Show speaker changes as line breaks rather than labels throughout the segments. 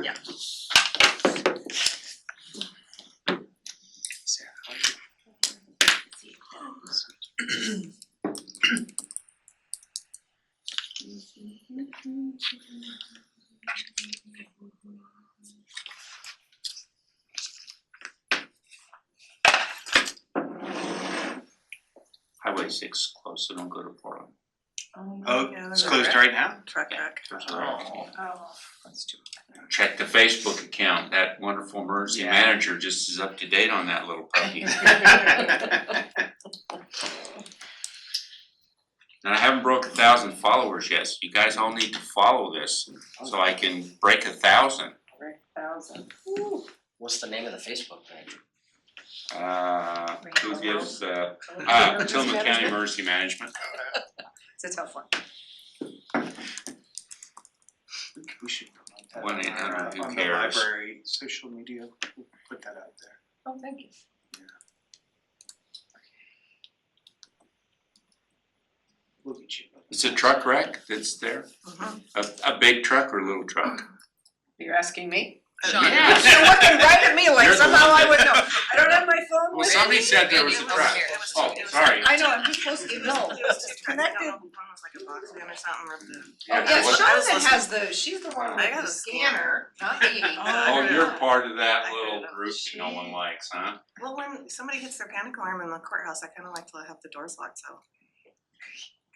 Yeah.
Highway 6 closed, so don't go to Portland.
Oh,
yeah,
it's
there's a
closed right now?
Truck wreck.
That's too bad. Check the Facebook account. That wonderful emergency manager just is up to date on that little puppy. And I haven't broke 1,000 followers yet, so you guys all need to follow this so I can break 1,000.
Break 1,000.
What's the name of the Facebook page?
Who gives, Tillamook County Emergency Management.
It's a tough one.
We should promote that
1-800 who
on the
cares?
library social media. We'll put that out there.
Oh, thank you.
We'll get you.
It's a truck wreck that's there? A big truck or a little truck?
You're asking me?
Sean.
Yeah. You're looking right at me like
You're the
somehow
one
I
that-
would know. I don't have my phone
Well,
with
somebody
me.
said there was a truck. Oh, sorry.
I know, I'm just supposed to know. It's connected.
One was like a box fan or something, or the.
Oh, yeah,
what-
Sean has the, she's the one
I
with
got
the
a
scanner, not me.
Oh, you're part of that
I
little
heard of
group that no one likes, huh?
Well, when somebody hits their panic alarm in the courthouse, I kinda like to have the doors locked, so.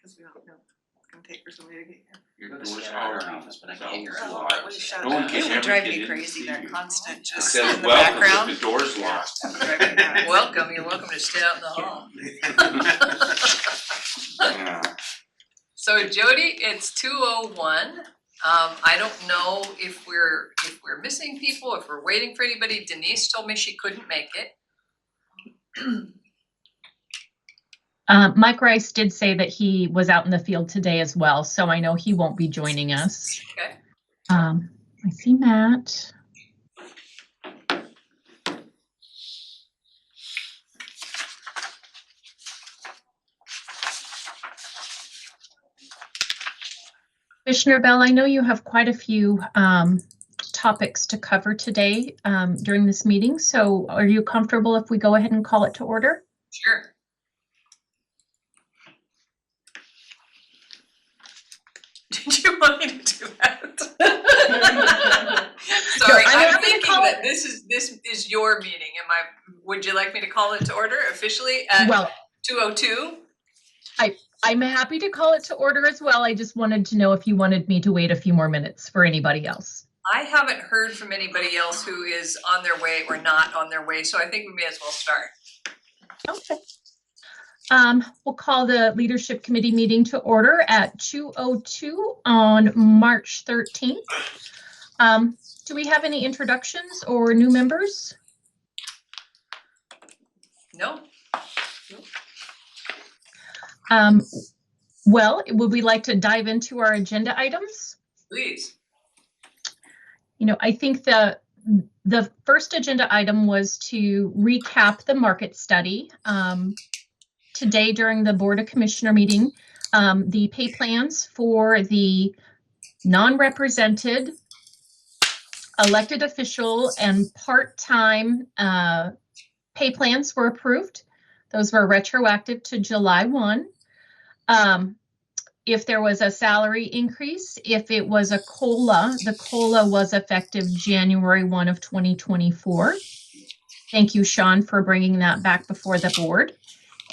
Cause we don't know, it's gonna take for somebody to get here.
Your
Go to
door's
scan our
already
office, but I can't
always
hear it.
locked.
We shut
No one
it
can
down.
It would drive
Get
me
in to
crazy,
see
that
you.
constant
It
just
says
in the
welcome, but
background.
the door's locked.
Welcome, you're welcome to stay out in the hall.
Yeah.
So Jody, it's 2:01. I don't know if we're missing people, if we're waiting for anybody. Denise told me she couldn't make it.
Mike Rice did say that he was out in the field today as well, so I know he won't be joining us.
Okay.
I see Matt. Commissioner Bell, I know you have quite a few topics to cover today during this meeting, so are you comfortable if we go ahead and call it to order?
Sure. Did you want me to do that? Sorry,
I'm
I'm
happy to
thinking
call
that this is your meeting. Would you like me to call it to order officially at
Well,
2:02?
I'm happy to call it to order as well. I just wanted to know if you wanted me to wait a few more minutes for anybody else.
I haven't heard from anybody else who is on their way or not on their way, so I think we may as well start.
Okay. We'll call the Leadership Committee meeting to order at 2:02 on March 13th. Do we have any introductions or new members?
No?
Well, would we like to dive into our agenda items?
Please.
You know, I think the first agenda item was to recap the market study. Today during the Board of Commissioner meeting, the pay plans for the non-represented elected official and part-time pay plans were approved. Those were retroactive to July 1. If there was a salary increase, if it was a COLA, the COLA was effective January 1 of 2024. Thank you, Sean, for bringing that back before the board.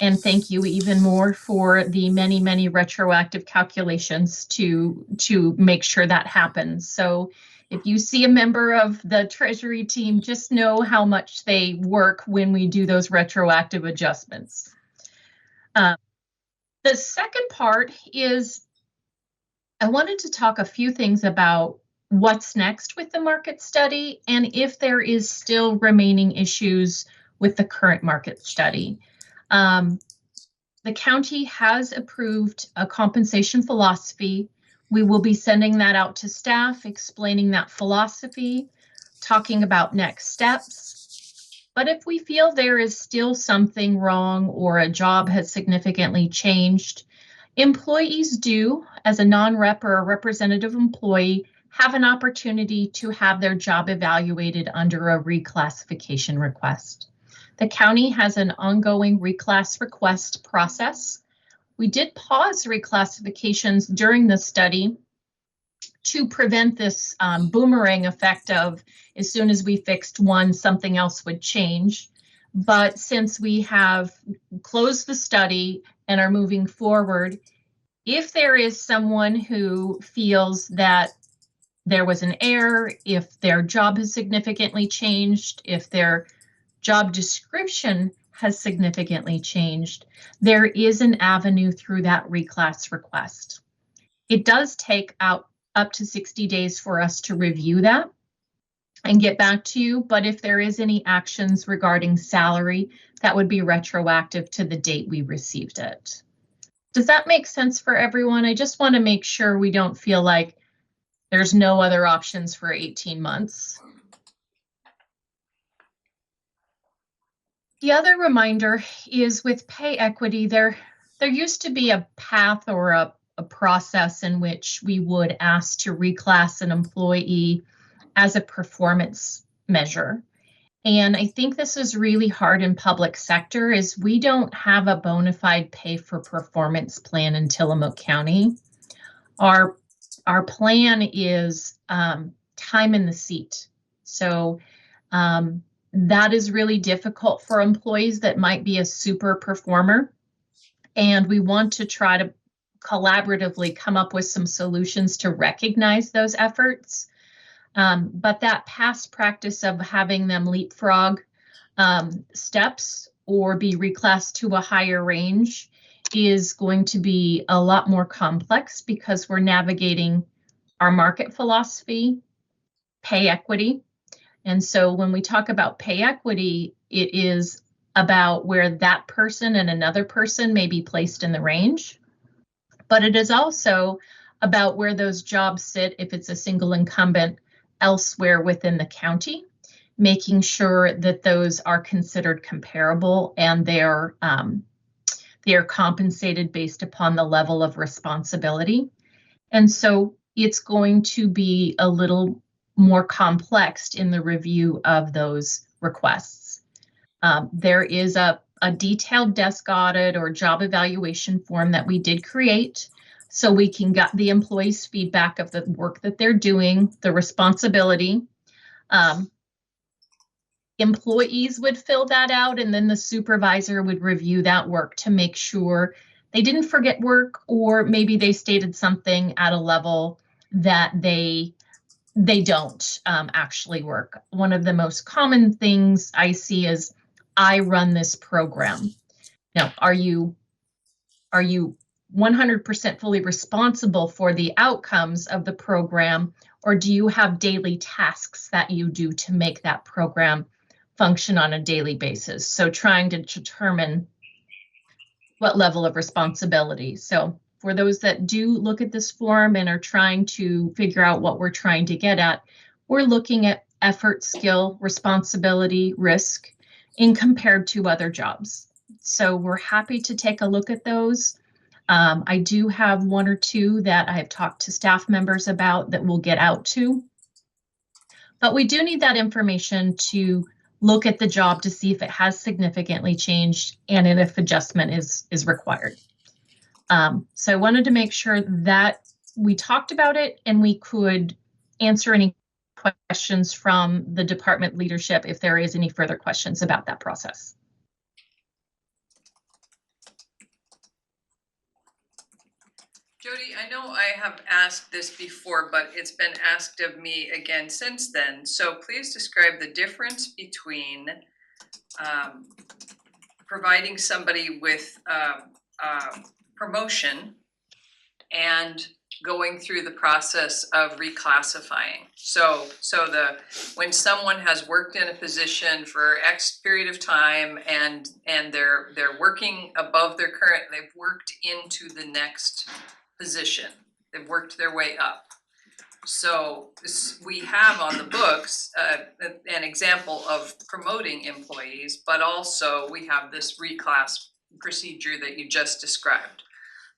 And thank you even more for the many, many retroactive calculations to make sure that happens. So if you see a member of the Treasury team, just know how much they work when we do those retroactive adjustments. The second part is I wanted to talk a few things about what's next with the market study and if there is still remaining issues with the current market study. The county has approved a compensation philosophy. We will be sending that out to staff, explaining that philosophy, talking about next steps. But if we feel there is still something wrong or a job has significantly changed, employees do, as a non-rep or a representative employee, have an opportunity to have their job evaluated under a reclassification request. The county has an ongoing reclass request process. We did pause reclassifications during the study to prevent this boomerang effect of as soon as we fixed one, something else would change. But since we have closed the study and are moving forward, if there is someone who feels that there was an error, if their job has significantly changed, if their job description has significantly changed, there is an avenue through that reclass request. It does take up to 60 days for us to review that and get back to you, but if there is any actions regarding salary, that would be retroactive to the date we received it. Does that make sense for everyone? I just want to make sure we don't feel like there's no other options for 18 months. The other reminder is with pay equity, there used to be a path or a process in which we would ask to reclass an employee as a performance measure. And I think this is really hard in public sector is we don't have a bona fide pay for performance plan in Tillamook County. Our plan is time in the seat. So that is really difficult for employees that might be a super performer. And we want to try to collaboratively come up with some solutions to recognize those efforts. But that past practice of having them leapfrog steps or be reclassed to a higher range is going to be a lot more complex because we're navigating our market philosophy, pay equity. And so when we talk about pay equity, it is about where that person and another person may be placed in the range. But it is also about where those jobs sit if it's a single incumbent elsewhere within the county, making sure that those are considered comparable and they are compensated based upon the level of responsibility. And so it's going to be a little more complex in the review of those requests. There is a detailed desk audit or job evaluation form that we did create so we can get the employees' feedback of the work that they're doing, the responsibility. Employees would fill that out and then the supervisor would review that work to make sure they didn't forget work or maybe they stated something at a level that they don't actually work. One of the most common things I see is, I run this program. Now, are you 100% fully responsible for the outcomes of the program, or do you have daily tasks that you do to make that program function on a daily basis? So trying to determine what level of responsibility. So for those that do look at this form and are trying to figure out what we're trying to get at, we're looking at effort, skill, responsibility, risk in compared to other jobs. So we're happy to take a look at those. I do have one or two that I have talked to staff members about that we'll get out to. But we do need that information to look at the job to see if it has significantly changed and if adjustment is required. So I wanted to make sure that we talked about it and we could answer any questions from the department leadership if there is any further questions about that process.
Jody, I know I have asked this before, but it's been asked of me again since then. So please describe the difference between providing somebody with promotion and going through the process of reclassifying. So when someone has worked in a position for X period of time and they're working above their current, they've worked into the next position, they've worked their way up. So we have on the books an example of promoting employees, but also we have this reclass procedure that you just described.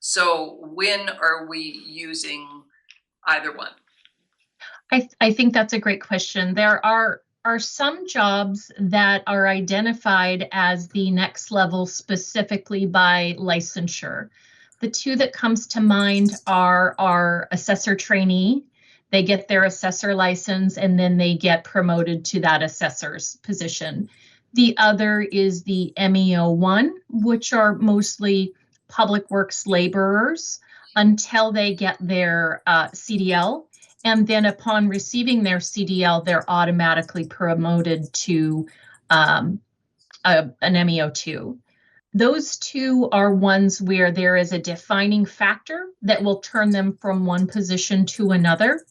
So when are we using either one?
I think that's a great question. There are some jobs that are identified as the next level specifically by licensure. The two that comes to mind are our assessor trainee. They get their assessor license and then they get promoted to that assessor's position. The other is the MEO1, which are mostly public works laborers until they get their CDL. And then upon receiving their CDL, they're automatically promoted to an MEO2. Those two are ones where there is a defining factor that will turn them from one position to another.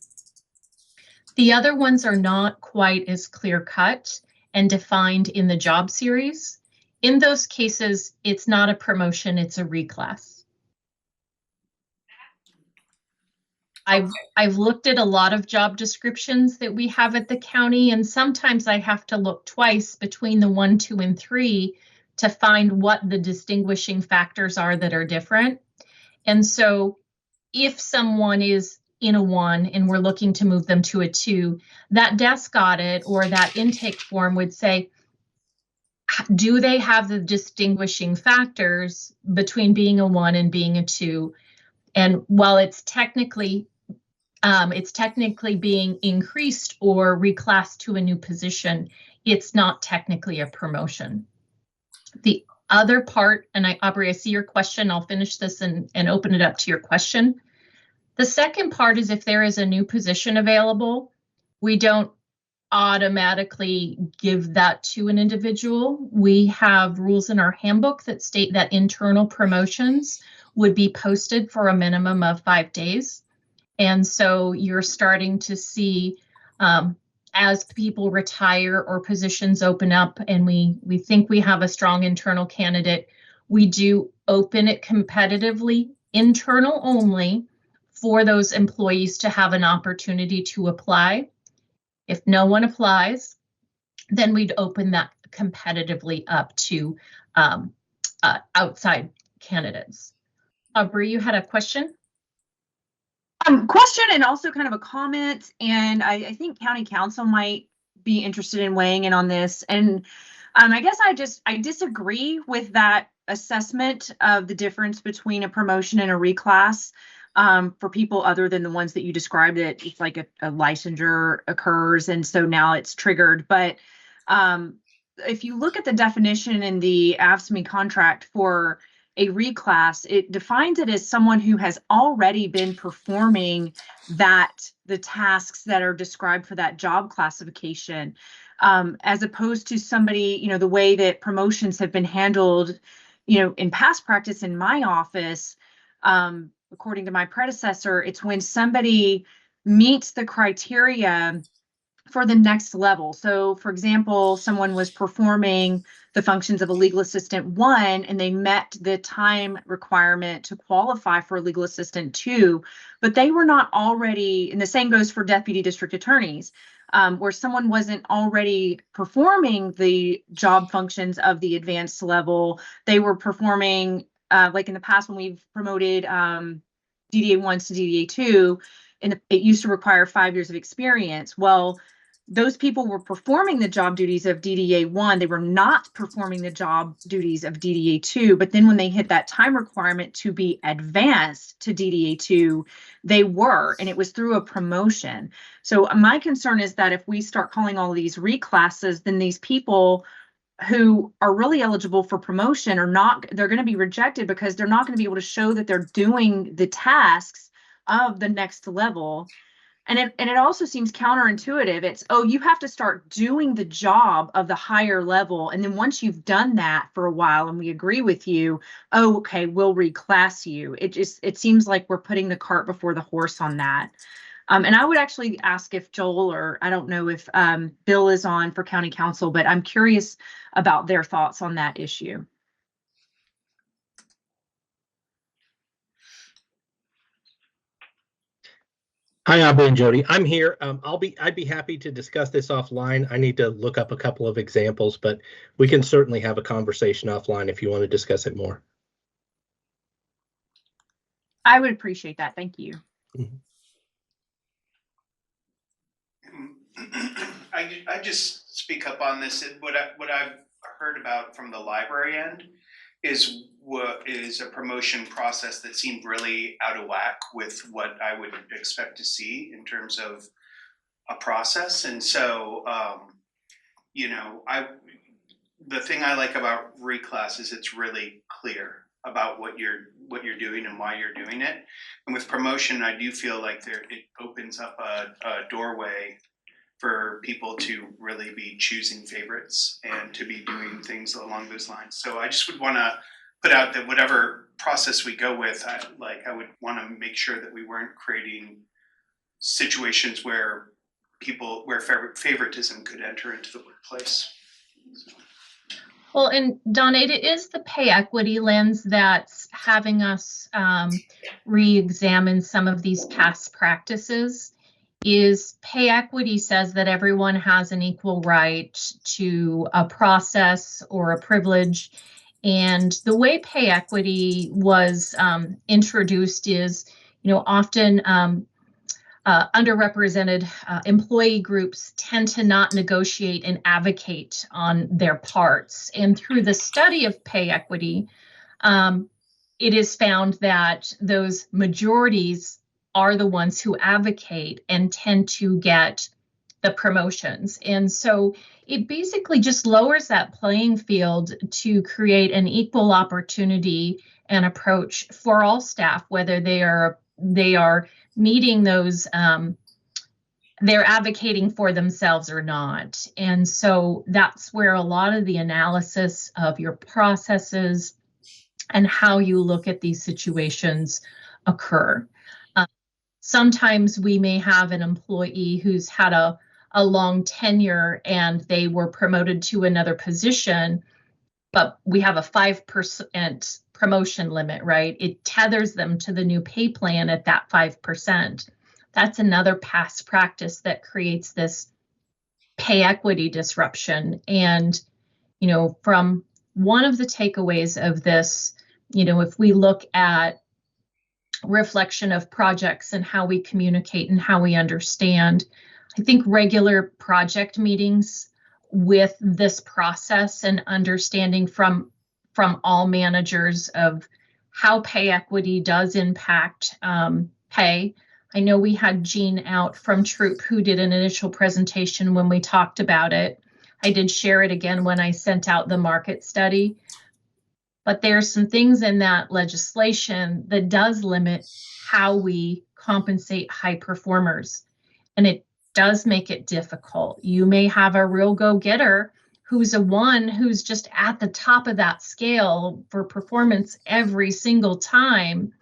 The other ones are not quite as clear-cut and defined in the job series. In those cases, it's not a promotion, it's a reclass. I've looked at a lot of job descriptions that we have at the county, and sometimes I have to look twice between the 1, 2, and 3 to find what the distinguishing factors are that are different. And so if someone is in a 1 and we're looking to move them to a 2, that desk audit or that intake form would say, do they have the distinguishing factors between being a 1 and being a 2? And while it's technically being increased or reclassed to a new position, it's not technically a promotion. The other part, and Aubrey, I see your question. I'll finish this and open it up to your question. The second part is if there is a new position available, we don't automatically give that to an individual. We have rules in our handbook that state that internal promotions would be posted for a minimum of 5 days. And so you're starting to see as people retire or positions open up and we think we have a strong internal candidate, we do open it competitively, internal only, for those employees to have an opportunity to apply. If no one applies, then we'd open that competitively up to outside candidates. Aubrey, you had a question?
Question and also kind of a comment, and I think county council might be interested in weighing in on this. And I guess I disagree with that assessment of the difference between a promotion and a reclass for people other than the ones that you described. That it's like a licensure occurs, and so now it's triggered. But if you look at the definition in the AFSCME contract for a reclass, it defines it as someone who has already been performing the tasks that are described for that job classification, as opposed to somebody, the way that promotions have been handled, in past practice in my office, according to my predecessor, it's when somebody meets the criteria for the next level. So for example, someone was performing the functions of a legal assistant 1 and they met the time requirement to qualify for a legal assistant 2, but they were not already, and the same goes for deputy district attorneys, where someone wasn't already performing the job functions of the advanced level. They were performing, like in the past when we've promoted DDA 1s to DDA 2, and it used to require 5 years of experience. Well, those people were performing the job duties of DDA 1. They were not performing the job duties of DDA 2. But then when they hit that time requirement to be advanced to DDA 2, they were, and it was through a promotion. So my concern is that if we start calling all of these reclasses, then these people who are really eligible for promotion they're going to be rejected because they're not going to be able to show that they're doing the tasks of the next level. And it also seems counterintuitive. It's, oh, you have to start doing the job of the higher level. And then once you've done that for a while and we agree with you, oh, okay, we'll reclass you. It seems like we're putting the cart before the horse on that. And I would actually ask if Joel, or I don't know if Bill is on for county council, but I'm curious about their thoughts on that issue.
Hi, Aubrey and Jody. I'm here. I'd be happy to discuss this offline. I need to look up a couple of examples, but we can certainly have a conversation offline if you want to discuss it more.
I would appreciate that. Thank you.
I just speak up on this, what I've heard about from the library end is what is a promotion process that seemed really out of whack with what I would expect to see in terms of a process. And so, the thing I like about reclass is it's really clear about what you're doing and why you're doing it. And with promotion, I do feel like it opens up a doorway for people to really be choosing favorites and to be doing things along those lines. So I just would want to put out that whatever process we go with, I would want to make sure that we weren't creating situations where favoritism could enter into the workplace.
Well, and Donna, it is the pay equity lens that's having us re-examine some of these past practices. Is pay equity says that everyone has an equal right to a process or a privilege. And the way pay equity was introduced is, often underrepresented employee groups tend to not negotiate and advocate on their parts. And through the study of pay equity, it is found that those majorities are the ones who advocate and tend to get the promotions. And so it basically just lowers that playing field to create an equal opportunity and approach for all staff, whether they are meeting those, they're advocating for themselves or not. And so that's where a lot of the analysis of your processes and how you look at these situations occur. Sometimes we may have an employee who's had a long tenure and they were promoted to another position, but we have a 5% promotion limit, right? It tethers them to the new pay plan at that 5%. That's another past practice that creates this pay equity disruption. And, from one of the takeaways of this, if we look at reflection of projects and how we communicate and how we understand, I think regular project meetings with this process and understanding from all managers of how pay equity does impact pay. I know we had Jean out from Troop who did an initial presentation when we talked about it. I did share it again when I sent out the market study. But there's some things in that legislation that does limit how we compensate high performers. And it does make it difficult. You may have a real go-getter who's who's just at the top of that scale for performance every single time.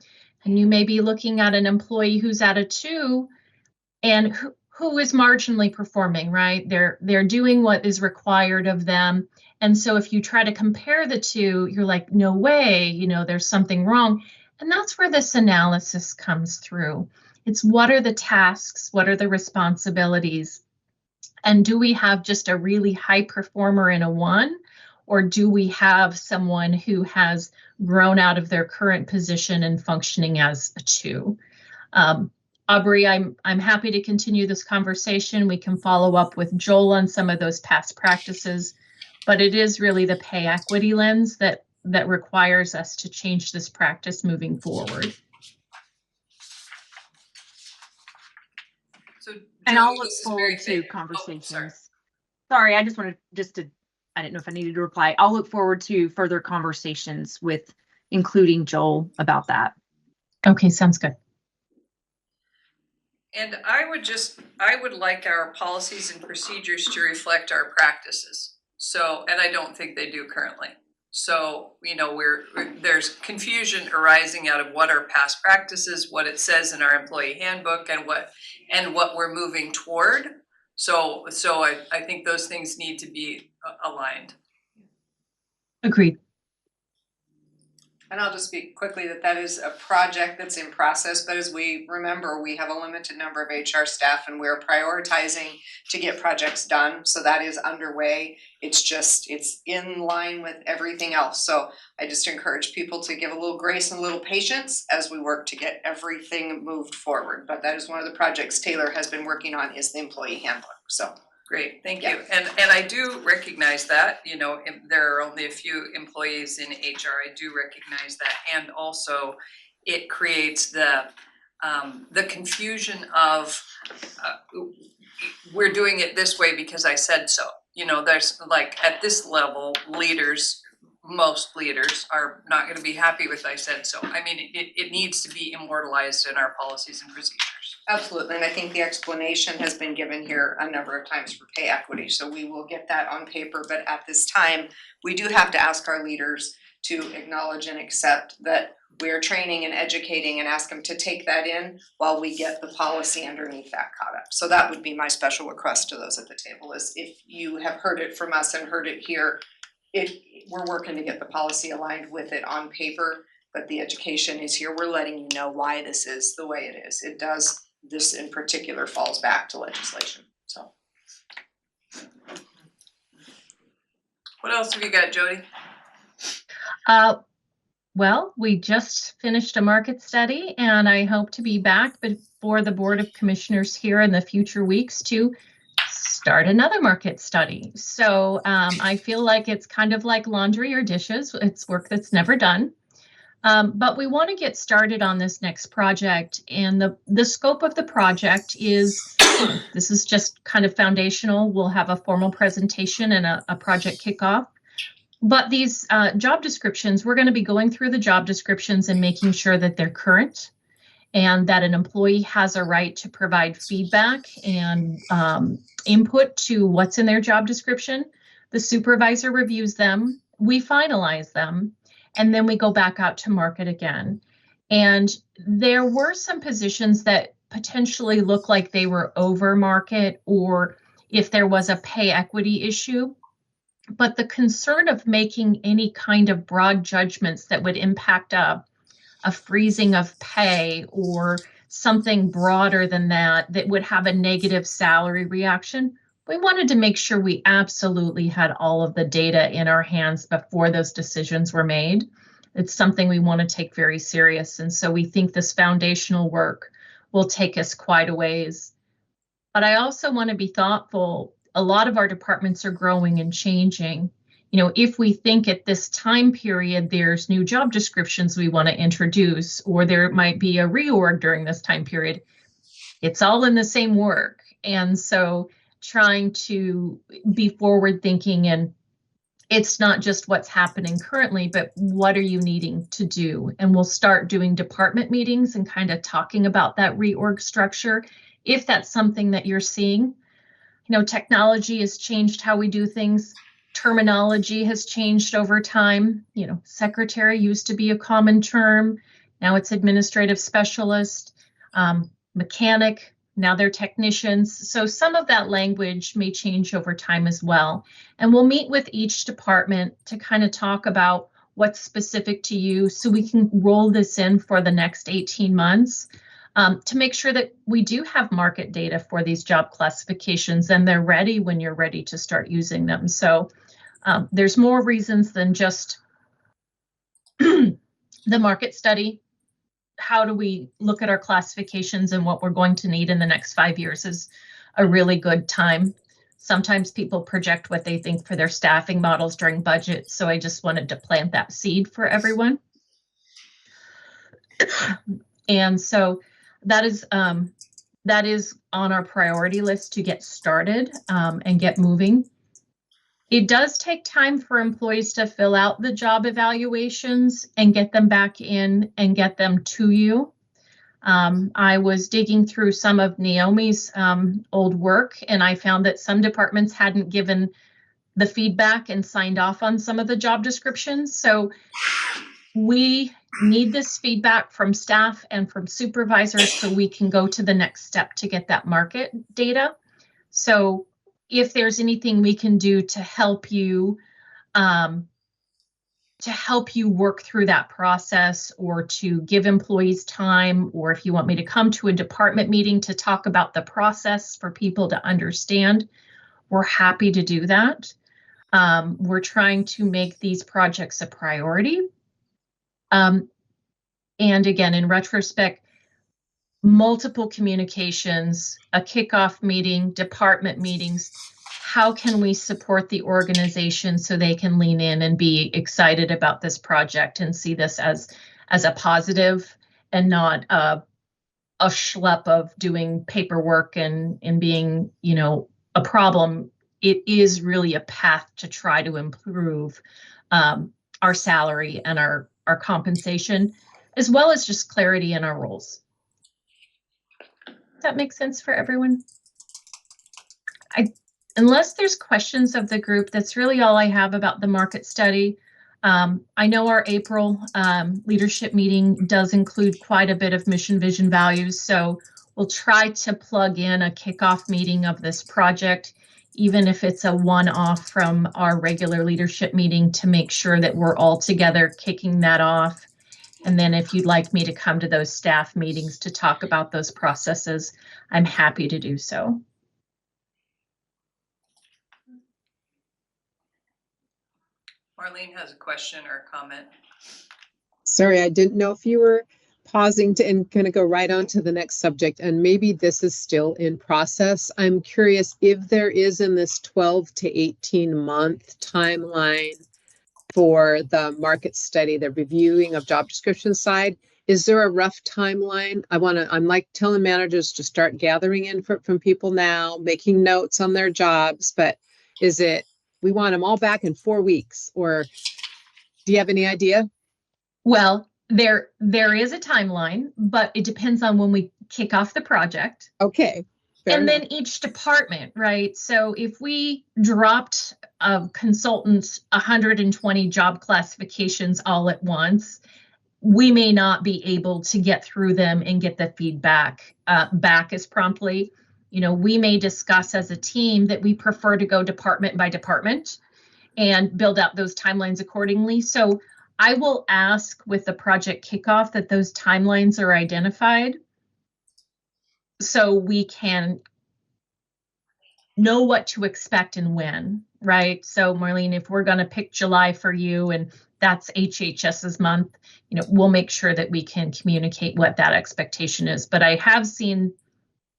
And you may be looking at an employee who's at a 2 and who is marginally performing, right? They're doing what is required of them. And so if you try to compare the two, you're like, no way, there's something wrong. And that's where this analysis comes through. It's what are the tasks? What are the responsibilities? And do we have just a really high performer in a 1? Or do we have someone who has grown out of their current position and functioning as a 2? Aubrey, I'm happy to continue this conversation. We can follow up with Joel on some of those past practices. But it is really the pay equity lens that requires us to change this practice moving forward.
So,
And I'll
Julie,
look
this is
forward
very
to
fair.
conversations. Sorry, I just wanted I didn't know if I needed to reply. I'll look forward to further conversations with including Joel about that.
Okay, sounds good.
And I would like our policies and procedures to reflect our practices. So, and I don't think they do currently. So, there's confusion arising out of what are past practices, what it says in our employee handbook, and what we're moving toward. So I think those things need to be aligned.
Agreed.
And I'll just speak quickly that is a project that's in process, but as we remember, we have a limited number of HR staff and we're prioritizing to get projects done. So that is underway. It's in line with everything else. So I just encourage people to give a little grace and a little patience as we work to get everything moved forward. But that is one of the projects Taylor has been working on, is the employee handbook. So
Great, thank you. And I do recognize that, you know, there are only a few employees in HR. I do recognize that. And also it creates the confusion of we're doing it this way because I said so. You know, there's like at this level, leaders, most leaders are not gonna be happy with I said so. I mean, it needs to be immortalized in our policies and procedures.
Absolutely, and I think the explanation has been given here a number of times for pay equity, so we will get that on paper, but at this time, we do have to ask our leaders to acknowledge and accept that we're training and educating and ask them to take that in while we get the policy underneath that caught up. So that would be my special request to those at the table is if you have heard it from us and heard it here, we're working to get the policy aligned with it on paper, but the education is here. We're letting you know why this is the way it is. It does, this in particular falls back to legislation, so.
What else have you got, Jody?
Well, we just finished a market study and I hope to be back before the Board of Commissioners here in the future weeks to start another market study. So I feel like it's kind of like laundry or dishes. It's work that's never done. But we want to get started on this next project, and the scope of the project is, this is just kind of foundational. We'll have a formal presentation and a project kickoff. But these job descriptions, we're going to be going through the job descriptions and making sure that they're current and that an employee has a right to provide feedback and input to what's in their job description. The supervisor reviews them, we finalize them, and then we go back out to market again. And there were some positions that potentially look like they were over market or if there was a pay equity issue. But the concern of making any kind of broad judgments that would impact a freezing of pay or something broader than that would have a negative salary reaction, we wanted to make sure we absolutely had all of the data in our hands before those decisions were made. It's something we want to take very serious. And so we think this foundational work will take us quite a ways. But I also want to be thoughtful. A lot of our departments are growing and changing. You know, if we think at this time period, there's new job descriptions we want to introduce, or there might be a reorg during this time period, it's all in the same work. And so trying to be forward thinking, and it's not just what's happening currently, but what are you needing to do? And we'll start doing department meetings and kind of talking about that reorg structure. If that's something that you're seeing, you know, technology has changed how we do things. Terminology has changed over time. You know, secretary used to be a common term. Now it's administrative specialist, mechanic, now they're technicians. So some of that language may change over time as well. And we'll meet with each department to kind of talk about what's specific to you so we can roll this in for the next 18 months. To make sure that we do have market data for these job classifications and they're ready when you're ready to start using them. So there's more reasons than just the market study. How do we look at our classifications and what we're going to need in the next 5 years is a really good time. Sometimes people project what they think for their staffing models during budget. So I just wanted to plant that seed for everyone. And so that is on our priority list to get started and get moving. It does take time for employees to fill out the job evaluations and get them back in and get them to you. I was digging through some of Naomi's old work, and I found that some departments hadn't given the feedback and signed off on some of the job descriptions. So we need this feedback from staff and from supervisors so we can go to the next step to get that market data. So if there's anything we can do to help you work through that process, or to give employees time, or if you want me to come to a department meeting to talk about the process for people to understand, we're happy to do that. We're trying to make these projects a priority. And again, in retrospect, multiple communications, a kickoff meeting, department meetings, how can we support the organization so they can lean in and be excited about this project and see this as a positive and not a schlep of doing paperwork and being, you know, a problem. It is really a path to try to improve our salary and our compensation, as well as just clarity in our roles. Does that make sense for everyone? Unless there's questions of the group, that's really all I have about the market study. I know our April leadership meeting does include quite a bit of mission, vision, values, so we'll try to plug in a kickoff meeting of this project, even if it's a one-off from our regular leadership meeting, to make sure that we're all together kicking that off. And then if you'd like me to come to those staff meetings to talk about those processes, I'm happy to do so.
Marlene has a question or a comment.
Sorry, I didn't know if you were pausing to and gonna go right on to the next subject, and maybe this is still in process. I'm curious if there is in this 12 to 18 month timeline for the market study, the reviewing of job description side. Is there a rough timeline? I'm like telling managers to start gathering input from people now, making notes on their jobs, but is it, we want them all back in 4 weeks, or do you have any idea?
Well, there is a timeline, but it depends on when we kick off the project.
Okay. Fair
And
enough.
then each department, right? So if we dropped consultants 120 job classifications all at once, we may not be able to get through them and get the feedback back as promptly. You know, we may discuss as a team that we prefer to go department by department and build out those timelines accordingly. So I will ask with the project kickoff that those timelines are identified so we can know what to expect and when, right? So Marlene, if we're going to pick July for you and that's HHS's month, you know, we'll make sure that we can communicate what that expectation is. But I have seen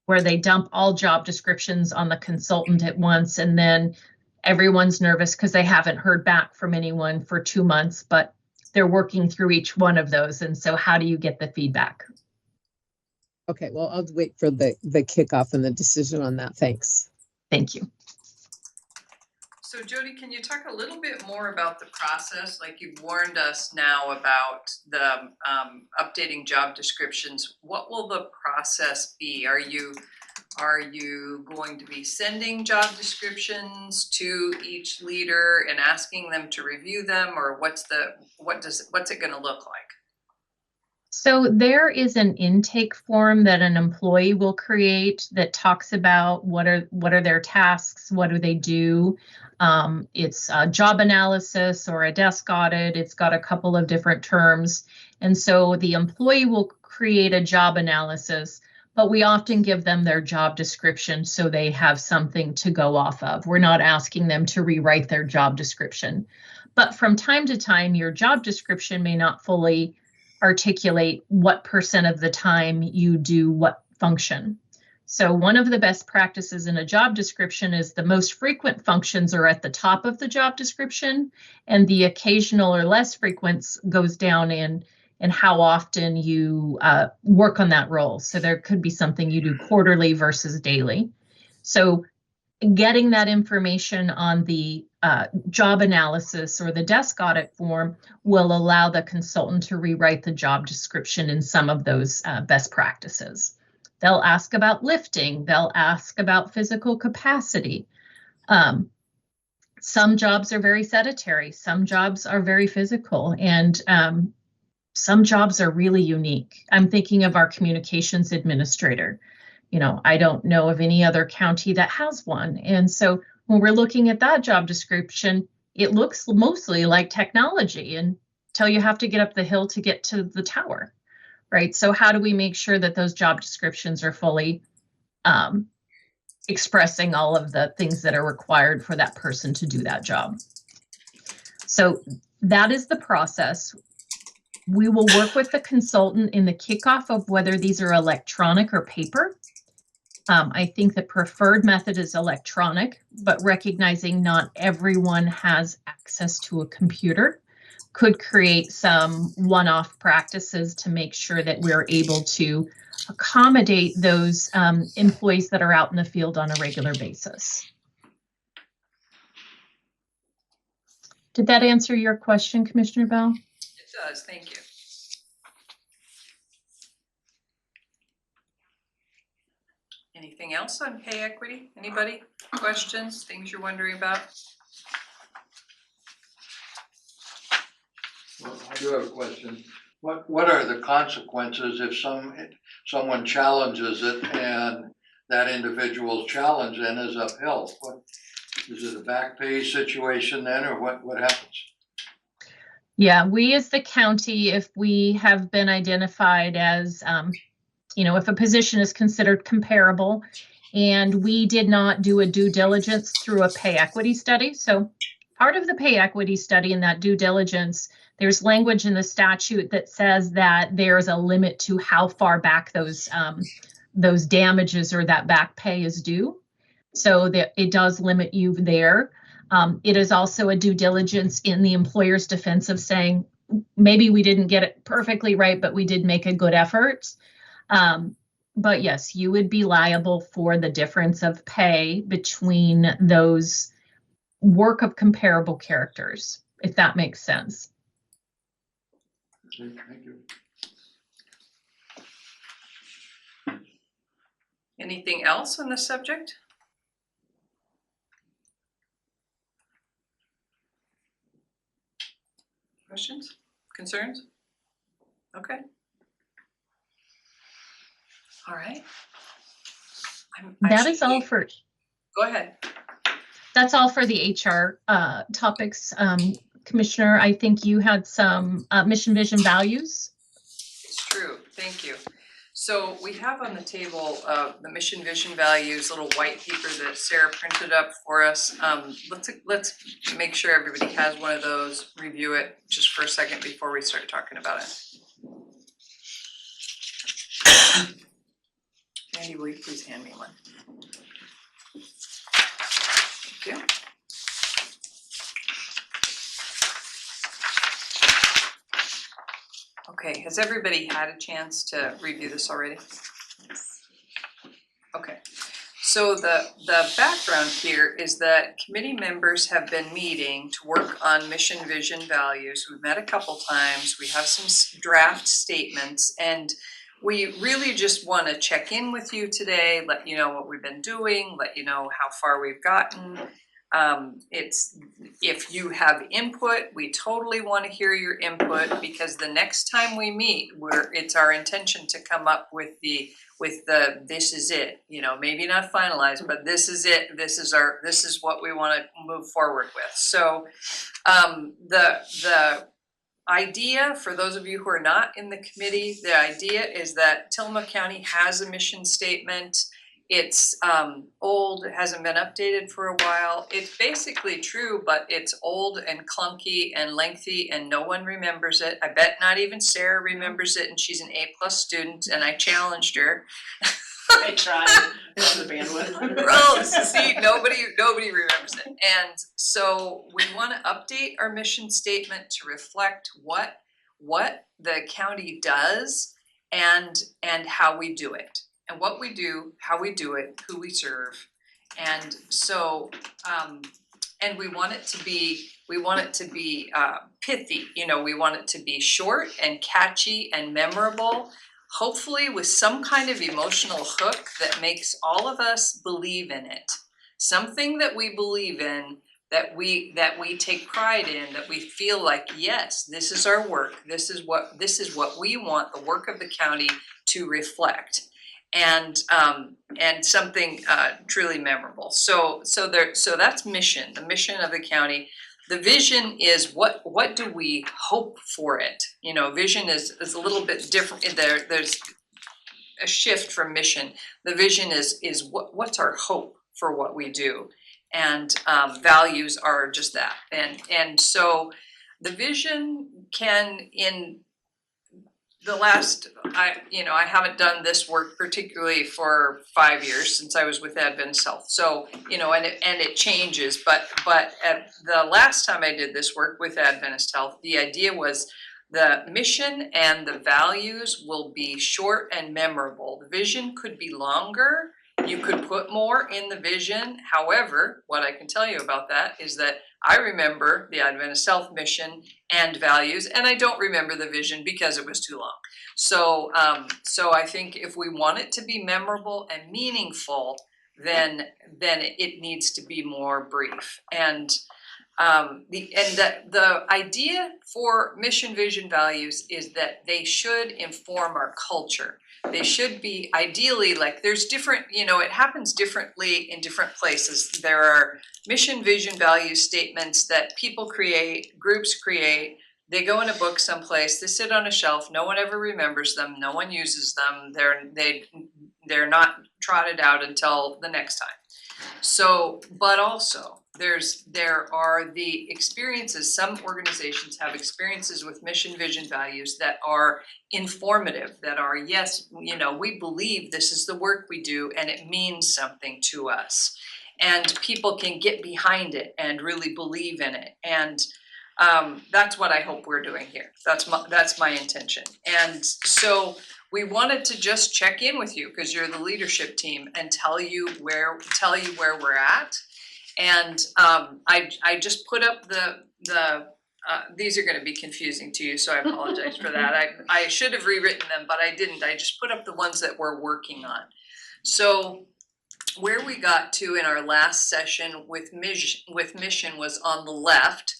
where they dump all job descriptions on the consultant at once, and then everyone's nervous because they haven't heard back from anyone for 2 months, but they're working through each one of those. And so how do you get the feedback?
Okay, well, I'll wait for the kickoff and the decision on that. Thanks.
Thank you.
So Jody, can you talk a little bit more about the process? Like you've warned us now about the updating job descriptions. What will the process be? Are you going to be sending job descriptions to each leader and asking them to review them, or what's it going to look like?
So there is an intake form that an employee will create that talks about what are their tasks, what do they do. It's a job analysis or a desk audit. It's got a couple of different terms. And so the employee will create a job analysis, but we often give them their job description so they have something to go off of. We're not asking them to rewrite their job description. But from time to time, your job description may not fully articulate what % of the time you do what function. So one of the best practices in a job description is the most frequent functions are at the top of the job description, and the occasional or less frequent goes down in how often you work on that role. So there could be something you do quarterly versus daily. So getting that information on the job analysis or the desk audit form will allow the consultant to rewrite the job description in some of those best practices. They'll ask about lifting. They'll ask about physical capacity. Some jobs are very sedentary. Some jobs are very physical, and some jobs are really unique. I'm thinking of our communications administrator. You know, I don't know of any other county that has one. And so when we're looking at that job description, it looks mostly like technology until you have to get up the hill to get to the tower, right? So how do we make sure that those job descriptions are fully expressing all of the things that are required for that person to do that job? So that is the process. We will work with the consultant in the kickoff of whether these are electronic or paper. I think the preferred method is electronic, but recognizing not everyone has access to a computer could create some one-off practices to make sure that we're able to accommodate those employees that are out in the field on a regular basis. Did that answer your question, Commissioner Bell?
It does, thank you. Anything else on pay equity? Anybody? Questions, things you're wondering about?
Well, I do have a question. What are the consequences if someone challenges it and that individual's challenge then is upheld? What, is it a back pay situation then, or what happens?
Yeah, we as the county, if we have been identified as, if a position is considered comparable and we did not do a due diligence through a pay equity study. So part of the pay equity study and that due diligence, there's language in the statute that says that there's a limit to how far back those damages or that back pay is due. So that it does limit you there. It is also a due diligence in the employer's defense of saying, maybe we didn't get it perfectly right, but we did make a good effort. But yes, you would be liable for the difference of pay between those work of comparable characters, if that makes sense.
Okay, thank you.
Anything else on this subject? Questions, concerns? Okay. All right.
That is all for.
Go ahead.
That's all for the HR topics. Commissioner, I think you had some mission, vision, values.
It's true. Thank you. So we have on the table the mission, vision, values, little white paper that Sarah printed up for us. Let's make sure everybody has one of those. Review it just for a second before we start talking about it. Andy, will you please hand me one? Thank you. Okay, has everybody had a chance to review this already? Okay, so the background here is that committee members have been meeting to work on mission, vision, values. We've met a couple times. We have some draft statements, and we really just want to check in with you today, let you know what we've been doing, let you know how far we've gotten. If you have input, we totally want to hear your input, because the next time we meet, it's our intention to come up with the this is it, maybe not finalized, but this is it, this is what we want to move forward with. So the idea, for those of you who are not in the committee, the idea is that Tillamook County has a mission statement. It's old, it hasn't been updated for a while. It's basically true, but it's old and clunky and lengthy and no one remembers it. I bet not even Sarah remembers it, and she's an A+ student, and I challenged her.
I tried, it's the bandwidth.
Gross, see, nobody remembers it. And so we want to update our mission statement to reflect what the county does and how we do it. And what we do, how we do it, who we serve. And so, and we want it to be pithy, we want it to be short and catchy and memorable, hopefully with some kind of emotional hook that makes all of us believe in it. Something that we believe in, that we take pride in, that we feel like, yes, this is our work, this is what we want the work of the county to reflect. And something truly memorable. So that's mission, the mission of the county. The vision is what do we hope for it? Vision is a little bit different. There's a shift from mission. The vision is what's our hope for what we do, and values are just that. And so the vision can, in I haven't done this work particularly for 5 years since I was with Adventist Health. So, and it changes, but at the last time I did this work with Adventist Health, the idea was the mission and the values will be short and memorable. The vision could be longer. You could put more in the vision. However, what I can tell you about that is that I remember the Adventist Health mission and values, and I don't remember the vision because it was too long. So I think if we want it to be memorable and meaningful, then it needs to be more brief. And the idea for mission, vision, values is that they should inform our culture. They should be ideally like there's different, it happens differently in different places. There are mission, vision, values statements that people create, groups create. They go in a book someplace, they sit on a shelf, no one ever remembers them, no one uses them, they're not trotted out until the next time. So, but also there are the experiences, some organizations have experiences with mission, vision, values that are informative, that are, yes, we believe this is the work we do and it means something to us. And people can get behind it and really believe in it. And that's what I hope we're doing here. That's my intention. And so we wanted to just check in with you because you're the leadership team and tell you where we're at. And I just put up the these are going to be confusing to you, so I apologize for that. I should have rewritten them, but I didn't. I just put up the ones that we're working on. So where we got to in our last session with mission was on the left.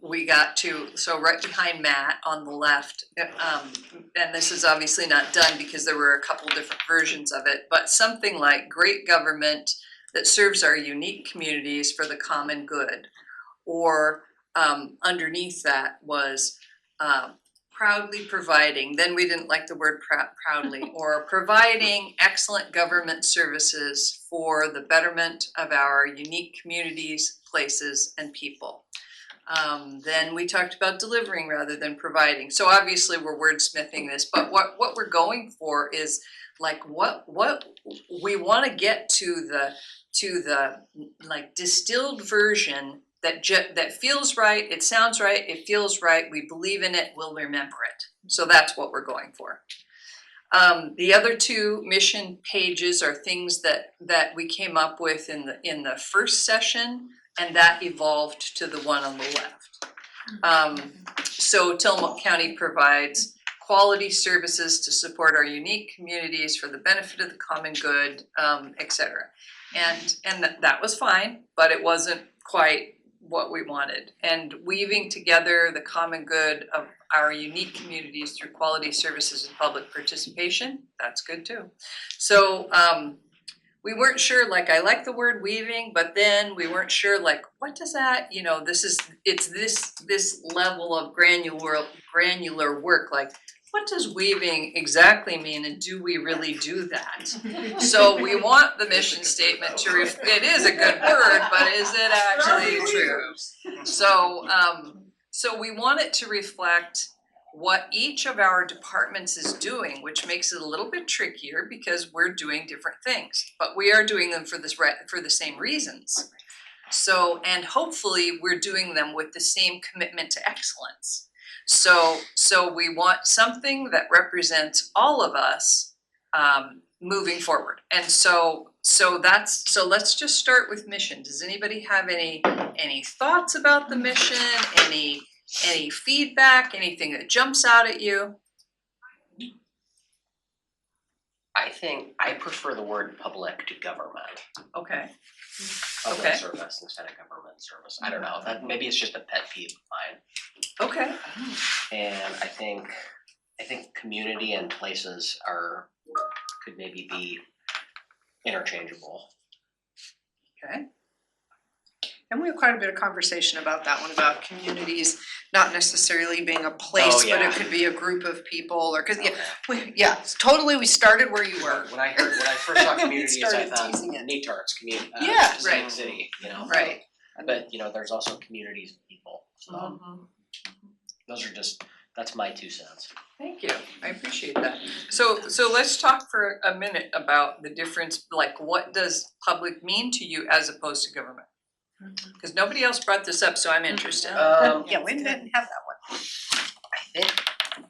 We got to, so right behind Matt on the left, and this is obviously not done because there were a couple different versions of it, but something like great government that serves our unique communities for the common good. Or underneath that was proudly providing, then we didn't like the word proudly, or providing excellent government services for the betterment of our unique communities, places, and people. Then we talked about delivering rather than providing. So obviously we're wordsmithing this, but what we're going for is like what we want to get to the like distilled version that feels right, it sounds right, it feels right, we believe in it, we'll remember it. So that's what we're going for. The other two mission pages are things that we came up with in the first session, and that evolved to the one on the left. So Tillamook County provides quality services to support our unique communities for the benefit of the common good, et cetera. And that was fine, but it wasn't quite what we wanted. And weaving together the common good of our unique communities through quality services and public participation, that's good too. So we weren't sure, like I like the word weaving, but then we weren't sure like what does that, it's this level of granular work, like what does weaving exactly mean and do we really do that? So we want the mission statement to it is a good word, but is it actually true? So we want it to reflect what each of our departments is doing, which makes it a little bit trickier because we're doing different things, but we are doing them for the same reasons. So, and hopefully we're doing them with the same commitment to excellence. So we want something that represents all of us moving forward. And so let's just start with mission. Does anybody have any thoughts about the mission? Any feedback? Anything that jumps out at you?
I think I prefer the word public to government.
Okay.
Public
Okay.
service instead of government service. I don't know. Maybe it's just a pet peeve of mine.
Okay.
And I think community and places could maybe be interchangeable.
Okay.
And we had quite a bit of conversation about that one, about communities not necessarily being a place, but
yeah.
it could be a group of people, or totally. We started where you were.
When I first saw communities, I
started
thought
teasing it.
Netarts, community,
Yeah,
Pacific
right.
City,
Right.
But there's also communities of people. So those are just That's my 2 cents.
Thank you, I appreciate that. So let's talk for a minute about the difference, like what does public mean to you as opposed to government? Cause nobody else brought this up, so I'm interested.
Yeah, we didn't have that one.
I think, I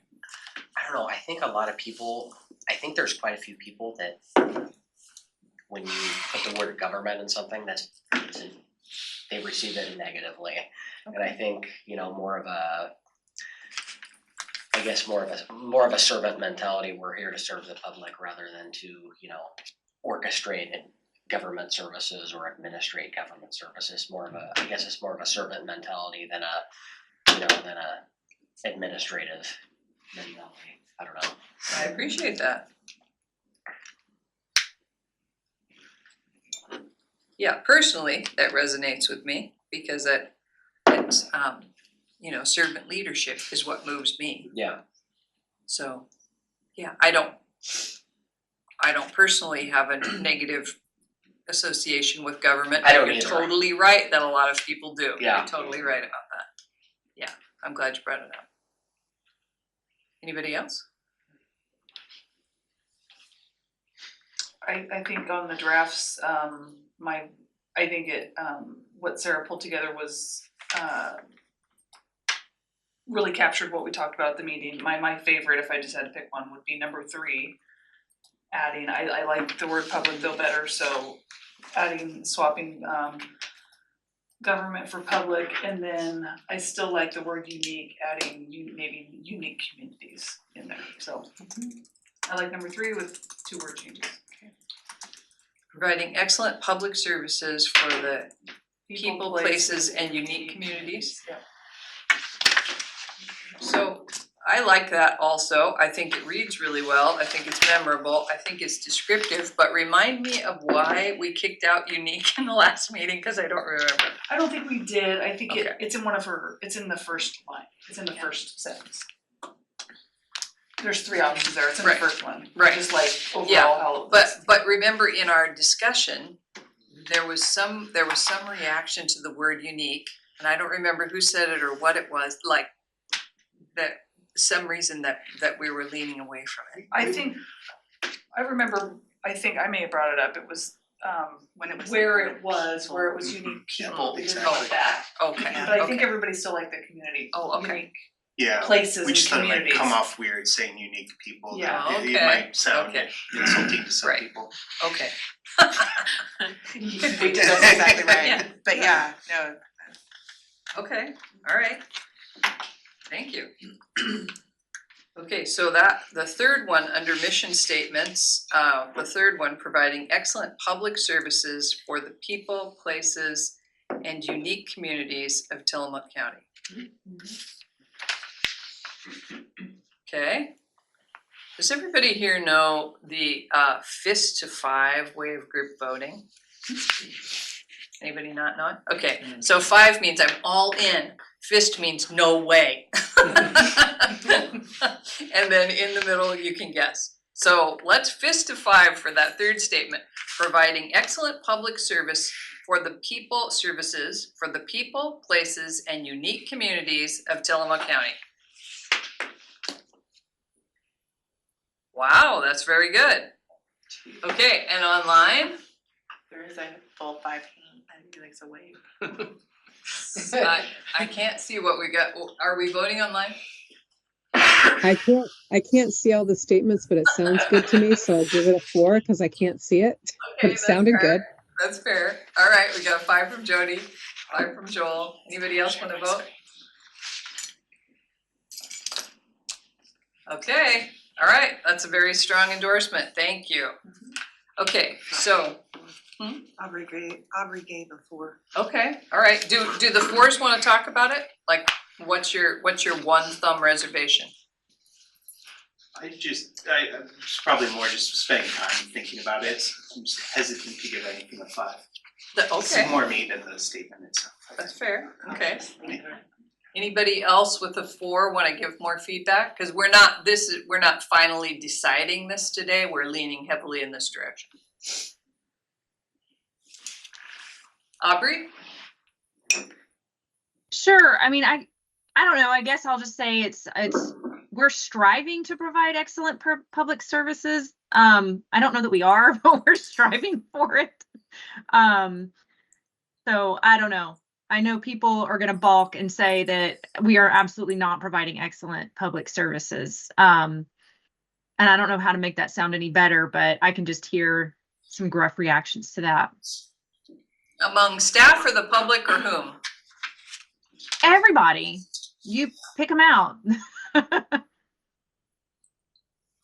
don't know, I think a lot of people, I think there's quite a few people that when you put the word government in something, they receive it negatively. And I think, more of a servant mentality. We're here to serve the public rather than to, orchestrate government services or administrate government services. It's more of a servant mentality than a administrative mentality. I don't know.
I appreciate that. Yeah, personally, that resonates with me because it's servant leadership is what moves me.
Yeah.
So, yeah, I don't personally have a negative association with government.
I don't
You're
either.
totally right that a lot of people do.
Yeah.
You're totally right about that. Yeah, I'm glad you brought it up. Anybody else?
I think on the drafts, I think what Sarah pulled together was, really captured what we talked about at the meeting. My favorite, if I just had to pick one, would be number 3. Adding, I like the word public though better, so swapping, government for public, and then I still like the word unique, adding maybe unique communities in there, so. I like number 3 with 2 word changes.
Providing excellent public services for the people, places, and unique communities.
Yeah.
So I like that also. I think it reads really well. I think it's memorable. I think it's descriptive, but remind me of why we kicked out unique in the last meeting, because I don't remember.
I don't think we did. I think
Okay.
it's in it's in the first line. It's in the first sentence. There's 3 options there. It's in
Right.
the first one.
Right.
Just like
Yeah,
overall how.
But remember in our discussion, there was some reaction to the word unique, and I don't remember who said it or what it was, like that some reason that we were leaning away from it.
I think I may have brought it up. It was
When it was.
where it was unique people because
exactly.
of that.
Okay,
But I think
okay.
everybody still liked the community.
Oh, okay.
Unique
Yeah,
places
we
and
just thought it might
communities.
come off weird saying unique people.
Yeah.
That it
Okay,
might sound
okay.
insulting to some
Right.
people.
Okay.
That's exactly right.
Yeah.
But yeah, no,
Okay, all right. Thank you. Okay, so the third one under mission statements, the third one, providing excellent public services for the people, places, and unique communities of Tillamook County. Okay. Does everybody here know the fist to 5 way of group voting? Anybody not know it? Okay, so 5 means I'm all in. Fist means no way. And then in the middle, you can guess. So let's fist to 5 for that third statement. Providing excellent public services for the people, places, and unique communities of Tillamook County. Wow, that's very good. Okay, and online?
there is a full 5 hand. I think it's a wave.
I can't see what we got. Are we voting online?
I can't see all the statements, but it sounds good to me, so I'll give it a 4 because I can't see it. But it
that's
sounded
fair.
good.
That's fair. All right, we got a 5 from Jody, 5 from Joel. Anybody else want to vote? Okay, all right, that's a very strong endorsement. Thank you. Okay, so,
Aubrey gave a 4.
okay, all right. Do the 4s want to talk about it? Like, what's your one thumb reservation?
It's probably more just spending time thinking about it. I'm just hesitant to give anything a 5.
Okay,
It's more me than the statement itself.
that's fair. Okay. Anybody else with a 4 want to give more feedback? Because we're not finally deciding this today. We're leaning heavily in this direction. Aubrey?
Sure. I mean, I don't know, I guess I'll just say we're striving to provide excellent public services. I don't know that we are, but we're striving for it. So I don't know. I know people are gonna balk and say that we are absolutely not providing excellent public services. And I don't know how to make that sound any better, but I can just hear some gruff reactions to that.
Among staff or the public or whom?
Everybody, you pick them out.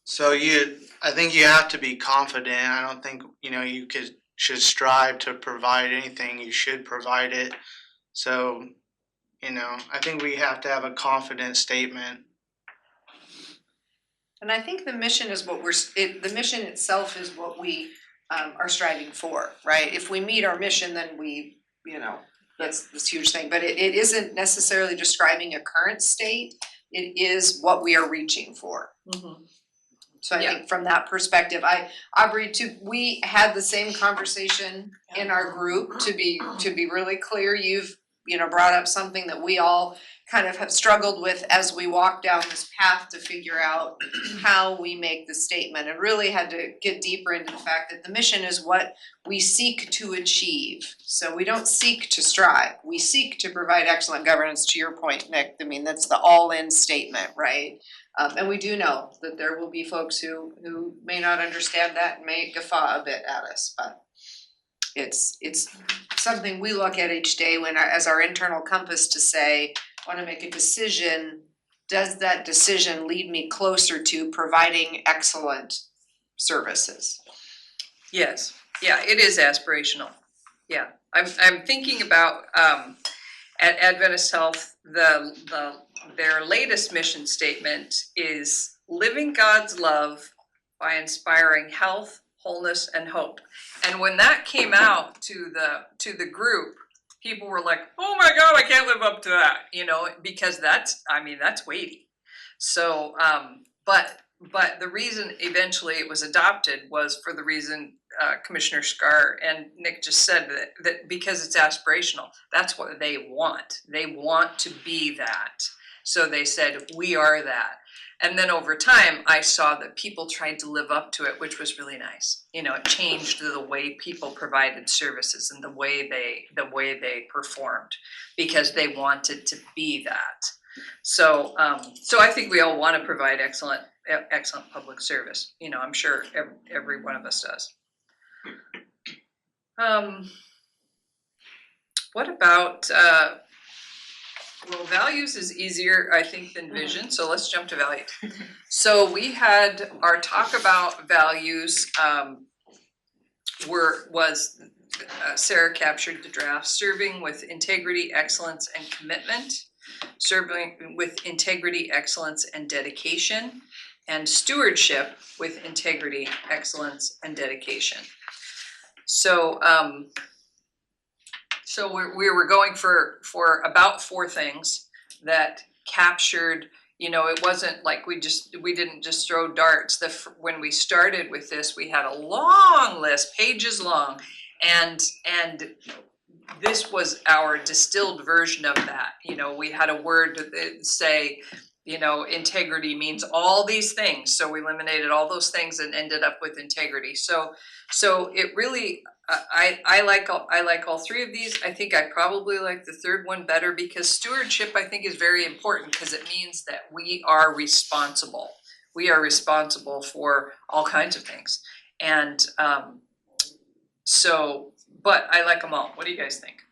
So I think you have to be confident. I don't think, should strive to provide anything. You should provide it. So, I think we have to have a confident statement.
And I think the mission is what the mission itself is what we are striving for, right? If we meet our mission, then we, that's this huge thing. But it isn't necessarily describing a current state. It is what we are reaching for.
Mm-hmm.
So I think from that perspective, Aubrey, we had the same conversation in our group, to be really clear. You've, brought up something that we all kind of have struggled with as we walk down this path to figure out how we make the statement, and really had to get deeper into the fact that the mission is what we seek to achieve. So we don't seek to strive, we seek to provide excellent governance, to your point, Nick. I mean, that's the all-in statement, right? And we do know that there will be folks who may not understand that and may guffaw a bit at us, but it's something we look at each day as our internal compass to say, I want to make a decision. Does that decision lead me closer to providing excellent services?
Yes, yeah, it is aspirational. Yeah, I'm thinking about at Adventist Health, their latest mission statement is living God's love by inspiring health, wholeness, and hope. And when that came out to the group, people were like, oh my God, I can't live up to that, because that's weighty. So, but the reason eventually it was adopted was for the reason Commissioner Scar and Nick just said, that because it's aspirational. That's what they want. They want to be that. So they said, we are that. And then over time, I saw that people tried to live up to it, which was really nice. It changed the way people provided services and the way they performed, because they wanted to be that. So I think we all want to provide excellent public service. I'm sure every one of us does. What about values is easier, I think, than vision. So let's jump to values. So we had our talk about values. Sarah captured the draft: serving with integrity, excellence, and commitment; serving with integrity, excellence, and dedication; and stewardship with integrity, excellence, and dedication. So we were going for about 4 things that captured, it wasn't like we didn't just throw darts. When we started with this, we had a long list, pages long, and this was our distilled version of that. We had a word that say, integrity means all these things. So we eliminated all those things and ended up with integrity. So it really, I like all 3 of these. I think I probably like the 3rd one better, because stewardship, I think, is very important, because it means that we are responsible. We are responsible for all kinds of things. And but I like them all. What do you guys think?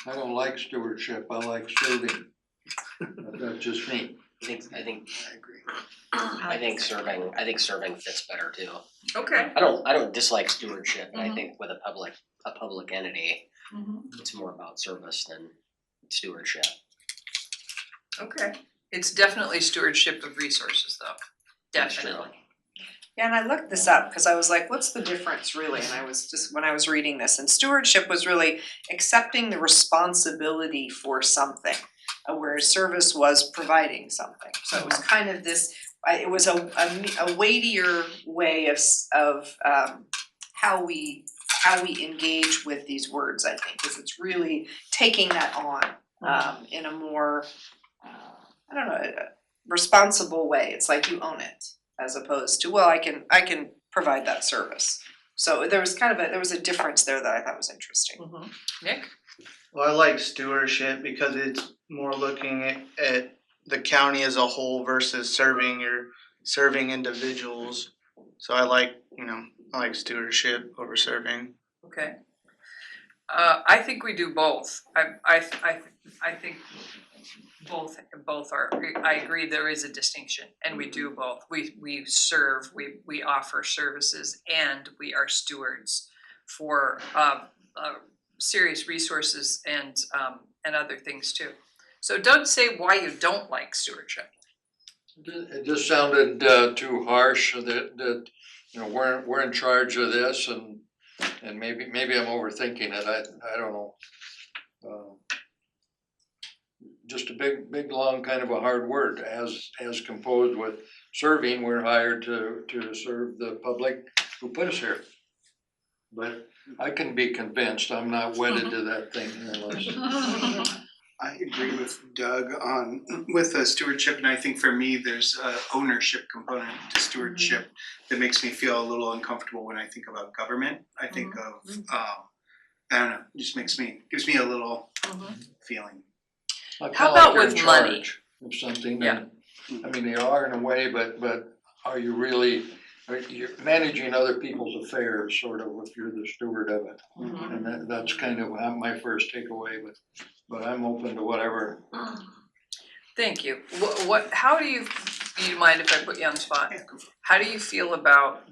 I don't like stewardship, I like serving. That's just me.
I agree. I think serving fits better too.
Okay.
I don't dislike stewardship, but I think with a public entity, it's more about service than stewardship.
Okay. It's definitely stewardship of resources, though. Definitely.
Yeah, and I looked this up because I was like, what's the difference really? And I was just, when I was reading this, and stewardship was really accepting the responsibility for something, whereas service was providing something. So it was kind of this, it was a weightier way of how we how we engage with these words, I think, is it's really taking that on in a more, I don't know, a responsible way. It's like you own it, as opposed to, well, I can provide that service. So there was a difference there that I thought was interesting.
Nick?
Well, I like stewardship because it's more looking at the county as a whole versus serving individuals. So I like stewardship over serving.
Okay. I think we do both. I think both are, I agree there is a distinction, and we do both. We serve, we offer services, and we are stewards for serious resources and other things too. So Doug, say why you don't like stewardship.
It just sounded too harsh that we're in charge of this and maybe I'm overthinking it. I don't know. Just a big long kind of a hard word as composed with serving. We're hired to serve the public who put us here. But I can be convinced. I'm not wedded to that thing unless.
I agree with Doug with stewardship, and I think for me, there's a ownership component to stewardship that makes me feel a little uncomfortable when I think about government. I think of I don't know, it just gives me a little feeling.
How about with money?
Of something.
Yeah.
I mean, they are in a way, but are you really? You're managing other people's affairs, sort of, if you're the steward of it, and that's kind of my first takeaway. But I'm open to whatever.
Thank you. How do you mind if I put you on the spot? How do you feel about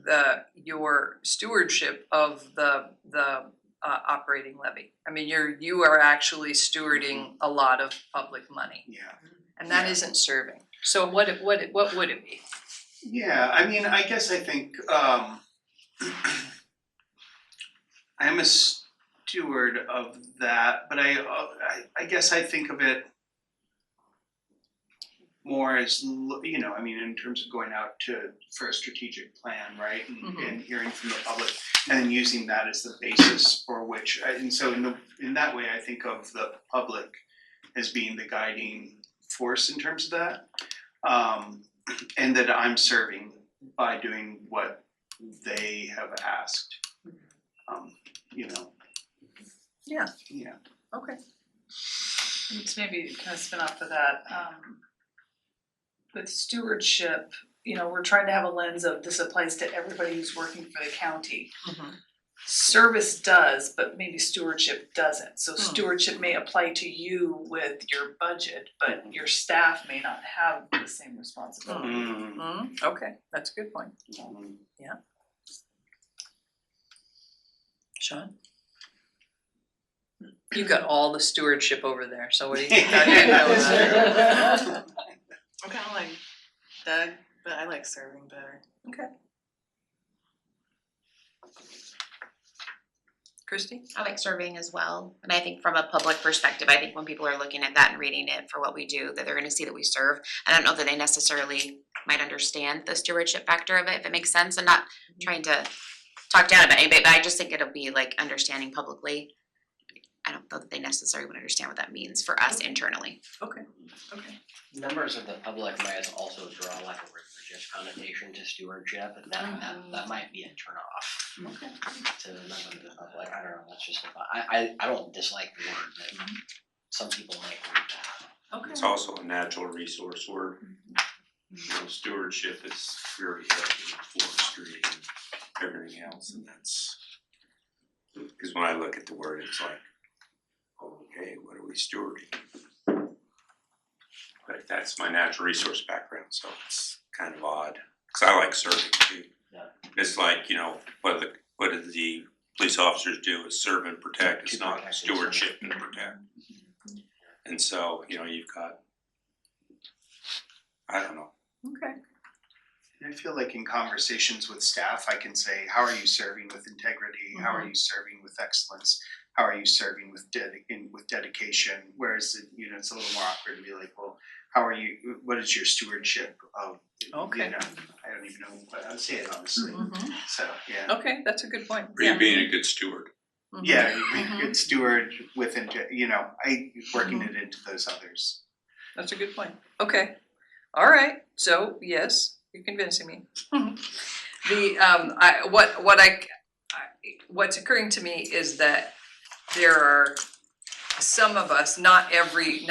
your stewardship of the operating levy? I mean, you are actually stewarding a lot of public money.
Yeah.
And that isn't serving. So what would it be?
Yeah, I mean, I guess I think I am a steward of that, but I guess I think of it more as, I mean, in terms of going out for a strategic plan, right, and hearing from the public, and then using that as the basis for which, and so in that way, I think of the public as being the guiding force in terms of that. And that I'm serving by doing what they have asked.
Yeah.
Yeah.
Okay.
And to maybe kind of spin off of that, with stewardship, we're trying to have a lens of this applies to everybody who's working for the county. Service does, but maybe stewardship doesn't. So stewardship may apply to you with your budget, but your staff may not have the same responsibility.
Okay, that's a good point. Yeah. Sean? You got all the stewardship over there, so what do you think?
I'm kind of like Doug, but I like serving better.
Okay. Christy?
I like serving as well. And I think from a public perspective, I think when people are looking at that and reading it for what we do, that they're going to see that we serve. I don't know that they necessarily might understand the stewardship factor of it, if it makes sense. I'm not trying to talk down about anybody, but I just think it'll be like understanding publicly. I don't know that they necessarily would understand what that means for us internally.
Okay.
Members of the public might also draw like a religious connotation to stewardship, and that might be a turn off to members of the public. I don't know, that's just I don't dislike the word, but some people might read that.
Okay.
It's also a natural resource word. Stewardship is very heavy in forestry and everything else, and that's because when I look at the word, it's like, okay, what are we stewarding? But that's my natural resource background, so it's kind of odd. Because I like serving too.
Yeah.
It's like, what do the police officers do is serve and protect. It's not stewardship and protect. And so, you've got, I don't know.
Okay.
I feel like in conversations with staff, I can say, how are you serving with integrity? How are you serving with excellence? How are you serving with dedication? Whereas, it's a little more awkward to be like, well, how are you, what is your stewardship of,
Okay.
you know, I don't even know what I'd say it honestly,
Mhm.
so, yeah.
Okay, that's a good point.
Are you being a good steward?
Mhm.
Yeah, you be a
Mhm.
good steward within, you know, working it into those others.
That's a good point. Okay. All right. So yes, you're convincing me. What's occurring to me is that there are some of us, not every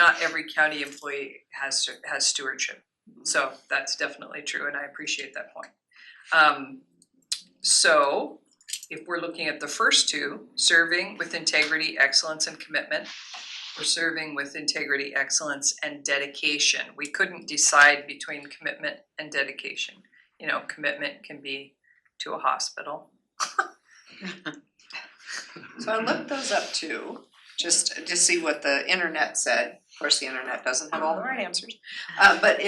county employee has stewardship. So that's definitely true, and I appreciate that point. So if we're looking at the first two, serving with integrity, excellence, and commitment, we're serving with integrity, excellence, and dedication. We couldn't decide between commitment and dedication. You know, commitment can be to a hospital.
So I looked those up too, just to see what the internet said. Of course, the internet doesn't have all the right answers. But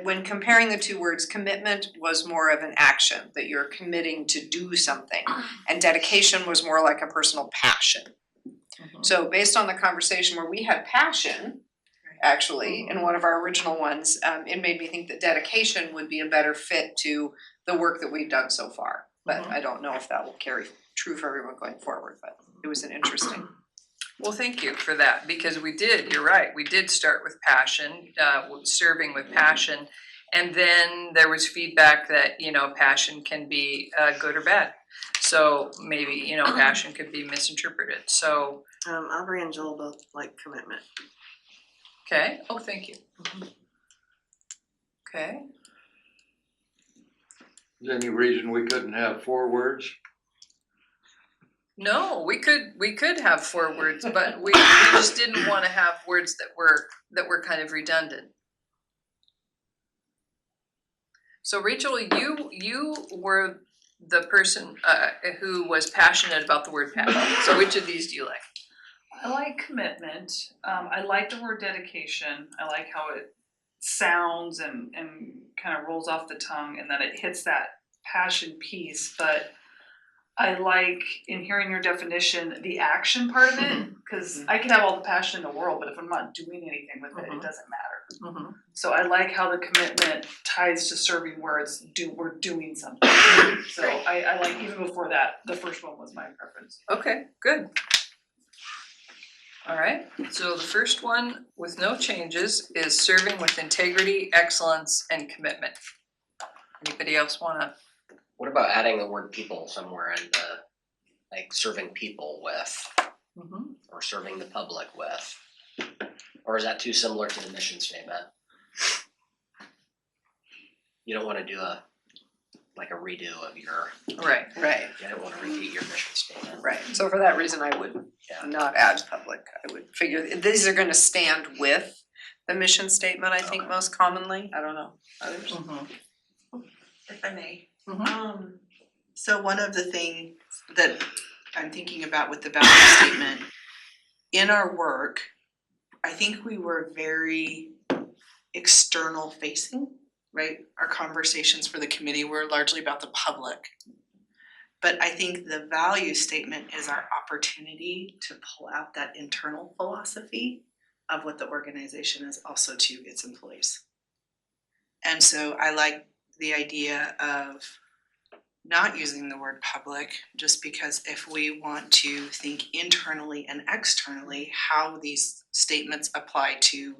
when comparing the two words, commitment was more of an action, that you're committing to do something. And dedication was more like a personal passion. So based on the conversation where we had passion, actually, in one of our original ones, it made me think that dedication would be a better fit to the work that we've done so far. But I don't know if that will carry true for everyone going forward, but it was an interesting.
Well, thank you for that, because you're right, we did start with passion, serving with passion. And then there was feedback that, you know, passion can be good or bad. So maybe, you know, passion could be misinterpreted, so.
Aubrey and Joel both like commitment.
Okay, oh, thank you. Okay,
Is there any reason we couldn't have 4 words?
no, we could have 4 words, but we just didn't wanna have words that were kind of redundant. So Rachel, you were the person who was passionate about the word passion, so which of these do you like?
I like commitment. I like the word dedication. I like how it sounds and kind of rolls off the tongue, and that it hits that passion piece. But I like, in hearing your definition, the action part of it, because I could have all the passion in the world, but if I'm not doing anything with it, it doesn't matter. So I like how the commitment ties to serving, where we're doing something. So I like, even before that, the first one was my preference.
Okay, good. All right, so the first one with no changes is serving with integrity, excellence, and commitment. Anybody else wanna?
What about adding the word people somewhere in the, like serving people with, or serving the public with? Or is that too similar to the mission statement? You don't wanna do a redo of your,
Right.
you don't wanna repeat your mission statement.
Right, so for that reason, I would not add public. I would figure, these are gonna stand with the mission statement, I think, most commonly. I don't know, others?
If I may.
Mhm.
So one of the things that I'm thinking about with the value statement, in our work, I think we were very external facing, right? Our conversations for the committee were largely about the public. But I think the value statement is our opportunity to pull out that internal philosophy of what the organization is also to its employees. And so I like the idea of not using the word public, just because if we want to think internally and externally how these statements apply to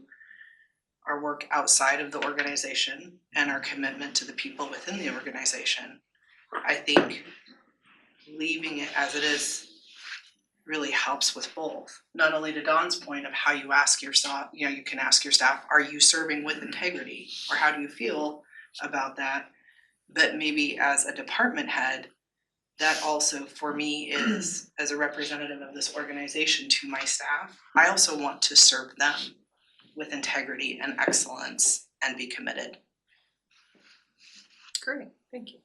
our work outside of the organization and our commitment to the people within the organization, I think leaving it as it is really helps with both. Not only to Dawn's point of how you ask your staff, you know, you can ask your staff, are you serving with integrity? Or how do you feel about that? But maybe as a department head, that also for me is, as a representative of this organization to my staff, I also want to serve them with integrity and excellence and be committed.
Great, thank you.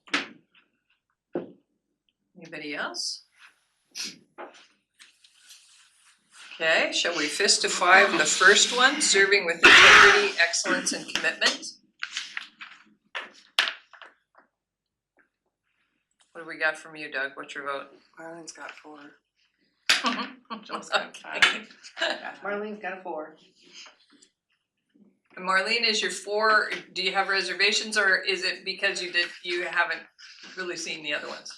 Anybody else? Okay, shall we fist to 5 the first one, serving with integrity, excellence, and commitment? What do we got from you, Doug? What's your vote?
Marlene's got 4.
Joel's got 5.
Marlene's got a 4.
Marlene, is your 4, do you have reservations or is it because you haven't really seen the other ones?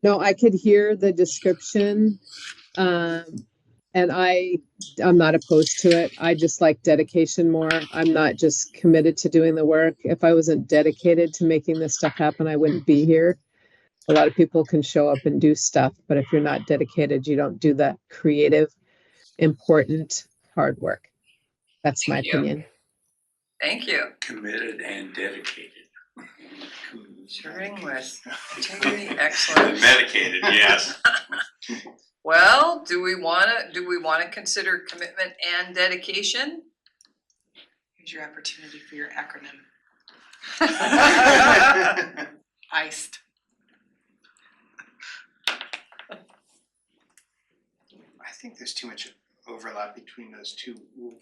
No, I could hear the description. And I'm not opposed to it. I just like dedication more. I'm not just committed to doing the work. If I wasn't dedicated to making this stuff happen, I wouldn't be here. A lot of people can show up and do stuff, but if you're not dedicated, you don't do that creative, important, hard work. That's my
Thank you.
opinion.
Thank you.
Committed and dedicated.
Serving with integrity, excellence.
Medicated, yes.
Well, do we wanna consider commitment and dedication?
Here's your opportunity for your acronym. Iced.
I think there's too much overlap between those two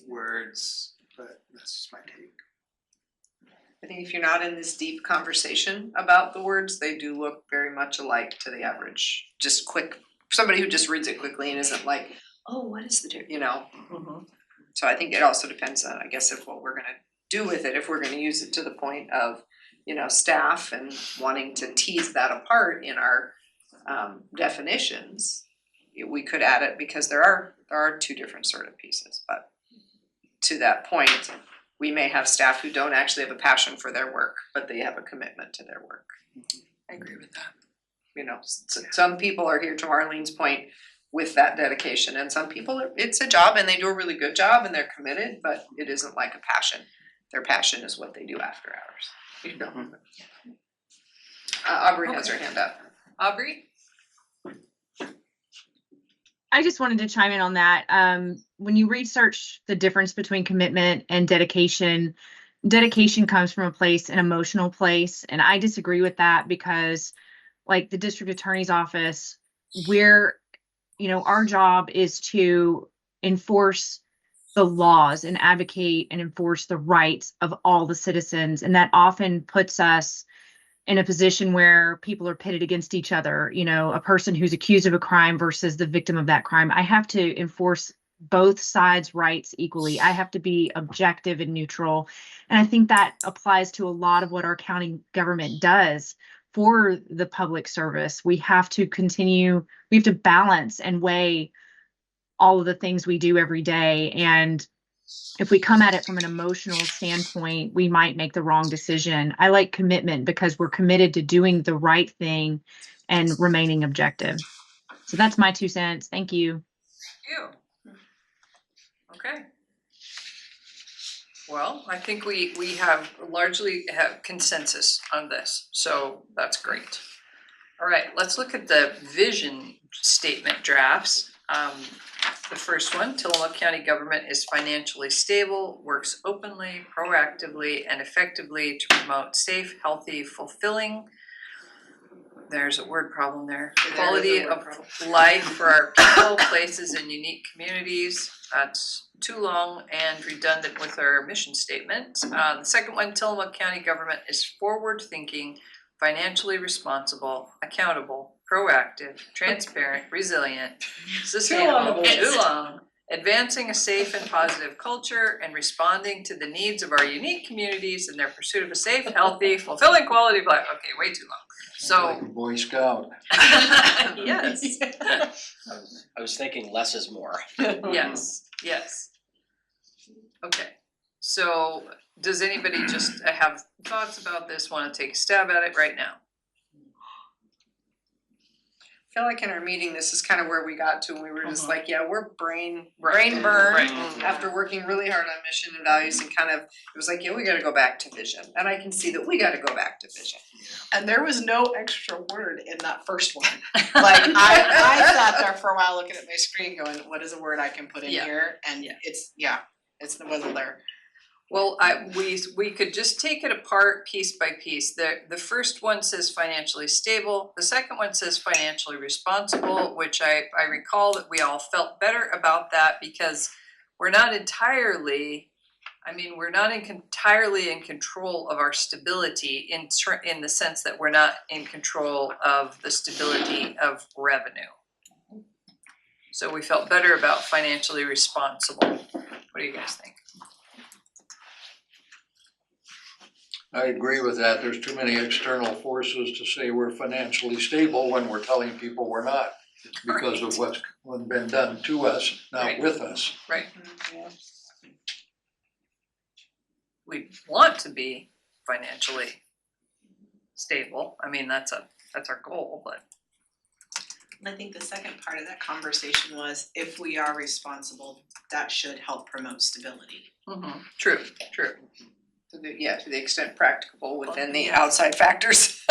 words, but that's just my take.
I think if you're not in this deep conversation about the words, they do look very much alike to the average, just quick, somebody who just reads it quickly and isn't like, oh, what is the difference, you know? So I think it also depends on, I guess, if what we're gonna do with it, if we're gonna use it to the point of, you know, staff and wanting to tease that apart in our definitions, we could add it because there are two different sort of pieces, but to that point, we may have staff who don't actually have a passion for their work, but they have a commitment to their work.
I agree with that.
You know, some people are here, to Marlene's point, with that dedication, and some people, it's a job and they do a really good job and they're committed, but it isn't like a passion. Their passion is what they do after hours, you know? Aubrey has her hand up.
Aubrey?
I just wanted to chime in on that. When you research the difference between commitment and dedication comes from a place, an emotional place. And I disagree with that because, like the district attorney's office, our job is to enforce the laws and advocate and enforce the rights of all the citizens. And that often puts us in a position where people are pitted against each other, you know, a person who's accused of a crime versus the victim of that crime. I have to enforce both sides' rights equally. I have to be objective and neutral. And I think that applies to a lot of what our county government does for the public service. We have to balance and weigh all of the things we do every day. And if we come at it from an emotional standpoint, we might make the wrong decision. I like commitment because we're committed to doing the right thing and remaining objective. So that's my 2 cents. Thank you.
Okay. Well, I think we have largely have consensus on this, so that's great. All right, let's look at the vision statement drafts. The first one, Tillamook County government is financially stable, works openly, proactively, and effectively to promote safe, healthy, fulfilling. There's a word problem there. Quality of life for our people, places, and unique communities. That's too long and redundant with our mission statement. The second one, Tillamook County government is forward-thinking, financially responsible, accountable, proactive, transparent, resilient, sustainable, too long, advancing a safe and positive culture, and responding to the needs of our unique communities in their pursuit of a safe, healthy, fulfilling quality of life. Okay, way too long.
Like a Boy Scout.
Yes.
I was thinking less is more.
Yes. Okay, so does anybody just have thoughts about this, wanna take a stab at it right now?
I feel like in our meeting, this is kind of where we got to, and we were just like, yeah, we're brain burned
Right.
after working really hard on mission and values, and kind of, it was like, yeah, we gotta go back to vision, and I can see that we gotta go back to vision.
And there was no extra word in that first one. Like I sat there for a while looking at my screen going, what is a word I can put in
Yeah.
here? And it wasn't there.
Well, we could just take it apart piece by piece. The first one says financially stable. The second one says financially responsible, which I recall that we all felt better about that because we're not entirely in control of our stability in the sense that we're not in control of the stability of revenue. So we felt better about financially responsible. What do you guys think?
I agree with that. There's too many external forces to say we're financially stable when we're telling people we're not because of what's been done to us, not
Right.
with us.
Right. We want to be financially stable. I mean, that's our goal, but.
I think the second part of that conversation was if we are responsible, that should help promote stability.
True.
To the extent practicable within the outside factors.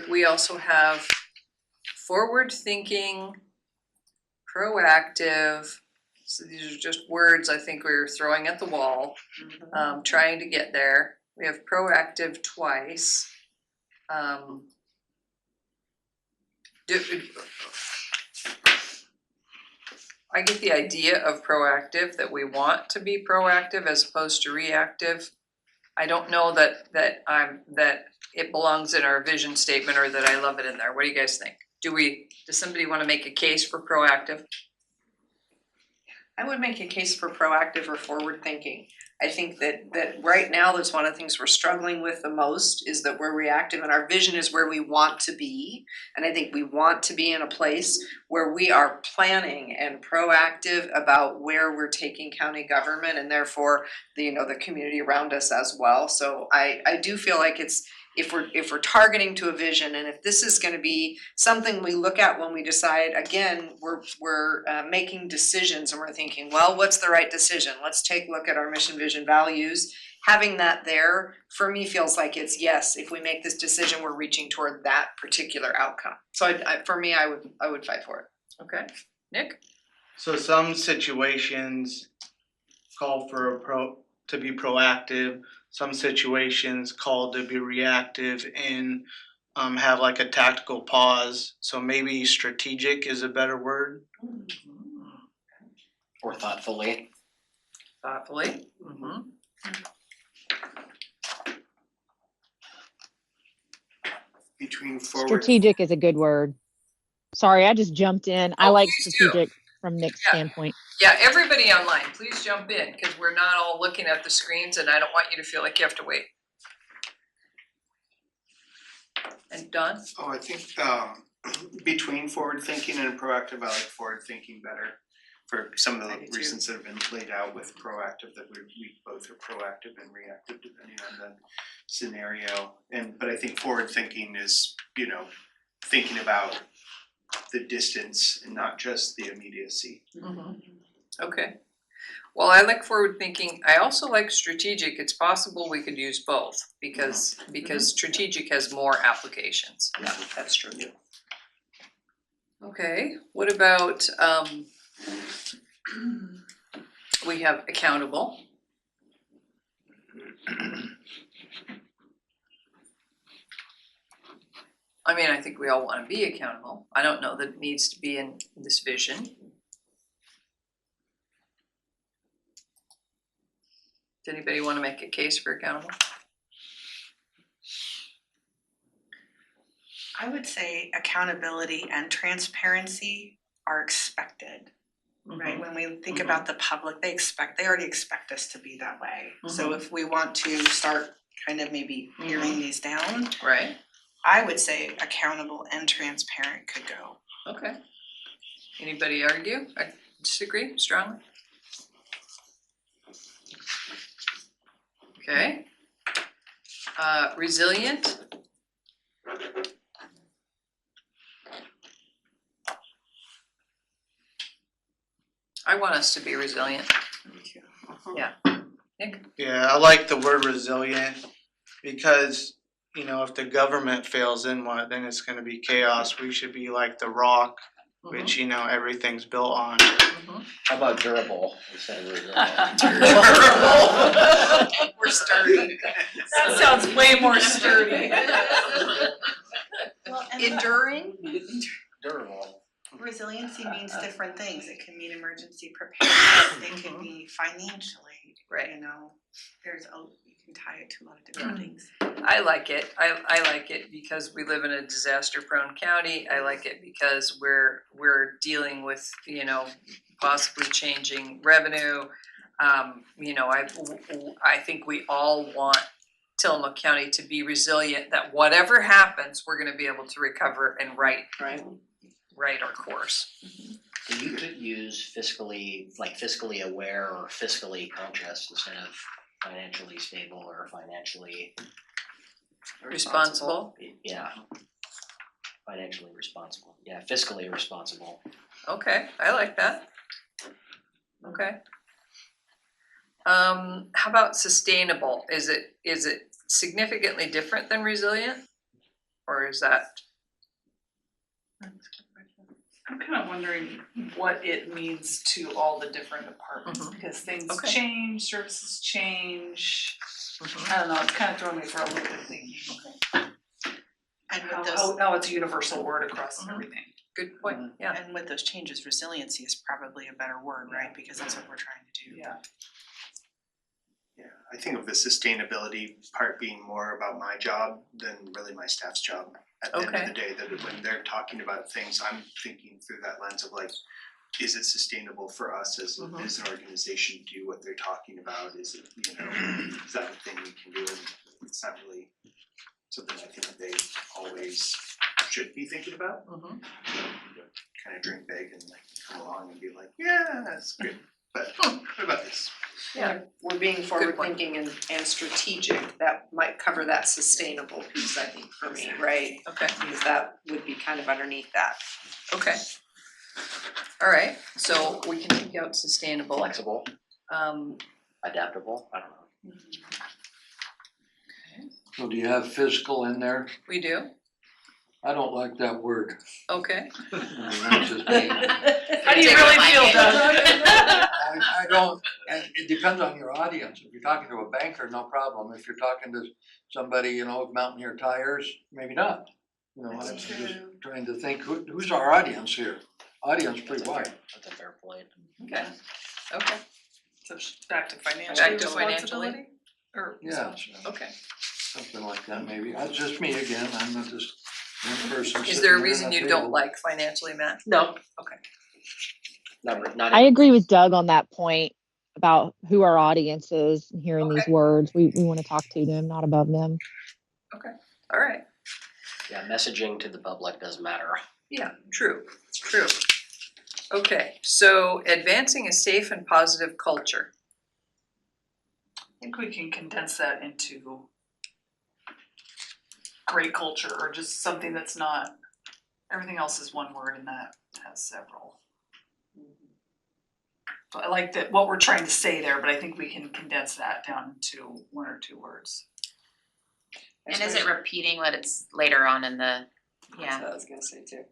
We also have forward thinking, proactive. So these are just words I think we were throwing at the wall, trying to get there. We have proactive twice. I get the idea of proactive, that we want to be proactive as opposed to reactive. I don't know that it belongs in our vision statement or that I love it in there. What do you guys think? Does somebody want to make a case for proactive?
I would make a case for proactive or forward thinking. I think that right now, that's one of the things we're struggling with the most is that we're reactive and our vision is where we want to be. And I think we want to be in a place where we are planning and proactive about where we're taking county government and therefore the community around us as well. So I do feel like it's, if we're targeting to a vision, and if this is gonna be something we look at when we decide, again, we're making decisions and we're thinking, well, what's the right decision? Let's take a look at our mission, vision, values. Having that there, for me, feels like it's yes, if we make this decision, we're reaching toward that particular outcome. So for me, I would fight for it.
Okay, Nick?
So some situations call for to be proactive. Some situations call to be reactive and have like a tactical pause. So maybe strategic is a better word.
Or thoughtfully.
Thoughtfully.
Between forward.
Strategic is a good word. Sorry, I just jumped in. I like
please do.
strategic from Nick's standpoint.
Yeah, everybody online, please jump in because we're not all looking at the screens and I don't want you to feel like you have to wait. And Don?
Oh, I think between forward thinking and proactive, I like forward thinking better for some of the reasons that have been laid out with proactive, that we both are proactive and reactive depending on the scenario. But I think forward thinking is, thinking about the distance and not just the immediacy.
Okay. Well, I like forward thinking. I also like strategic. It's possible we could use both because strategic has more applications.
Yeah, that's true.
Okay, what about we have accountable. I mean, I think we all want to be accountable. I don't know that it needs to be in this vision. Does anybody want to make a case for accountable?
I would say accountability and transparency are expected, right? When we think about the public, they already expect us to be that way. So if we want to start kind of maybe paring these down,
right?
I would say accountable and transparent could go.
Okay. Anybody argue? I disagree strongly? Okay. Resilient. I want us to be resilient. Yeah. Nick?
Yeah, I like the word resilient because, if the government fails, then what? Then it's going to be chaos. We should be like the rock, which, everything's built on.
How about durable instead of resilient?
We're sturdy.
That sounds way more sturdy.
Well, and
Enduring?
Durable.
resiliency means different things. It can mean emergency preparedness, it can be financially,
Right.
you can tie it to a lot of different things.
I like it. I like it because we live in a disaster-prone county. I like it because we're dealing with, possibly changing revenue. You know, I think we all want Tillamook County to be resilient, that whatever happens, we're gonna be able to recover and right our course.
So you could use fiscally aware or fiscally conscious instead of financially stable or financially.
Responsible.
Yeah. Financially responsible, yeah, fiscally responsible.
Okay, I like that. Okay. How about sustainable? Is it significantly different than resilient? Or is that?
I'm kind of wondering what it means to all the different departments, because things
Okay.
change, services change.
Mhm.
I don't know, it's kind of throwing me for a loop of thinking.
And with
How,
those,
how it's a universal word across everything.
Good point, yeah.
and with those changes, resiliency is probably a better word, right? Because that's what we're trying to do.
Yeah.
Yeah, I think of the sustainability part being more about my job than really my staff's job. At the end
Okay.
of the day, that when they're talking about things, I'm thinking through that lens of like, is it sustainable for us as as an organization to do what they're talking about? Is it, you know, is that the thing we can do? And it's not really something I think they always should be thinking about. Kind of drink big and like come along and be like, yeah, that's good. But what about this?
Yeah, we're being forward thinking and strategic, that might cover that sustainable piece, I think, for me, right?
Okay.
Because that would be kind of underneath that.
Okay. All right, so we can take out sustainable.
Flexible,
Um,
adaptable, I don't know.
So do you have fiscal in there?
we do,
I don't like that word.
okay.
I mean, that's just me.
How do you really feel, Doug?
I don't, and it depends on your audience. If you're talking to a banker, no problem. If you're talking to somebody, you know, with Mountaineer Tires, maybe not. You know, I'm just trying to think, who's our audience here? Audience pretty wide.
That's a fair point.
Okay, okay,
So back to financial
Back to financially?
responsibility? Or
Yeah.
responsibility?
okay.
Something like that, maybe. That's just me again. I'm not just one person
Is
sitting
there a
there
reason
at a
you don't
table.
like financially, Matt?
No.
Okay.
Not.
I agree with Doug on that point about who our audience is and hearing these
Okay.
words. We want to talk to them, not above them.
All right,
Yeah, messaging to the public does matter.
yeah, true, true. Okay, so advancing a safe and positive culture.
I think we can condense that into great culture, or just something that's not, everything else is one word and that has several. So I like that, what we're trying to say there, but I think we can condense that down to one or two words.
And is it repeating what it's later on in the,
That's
yeah,
what I was gonna say too.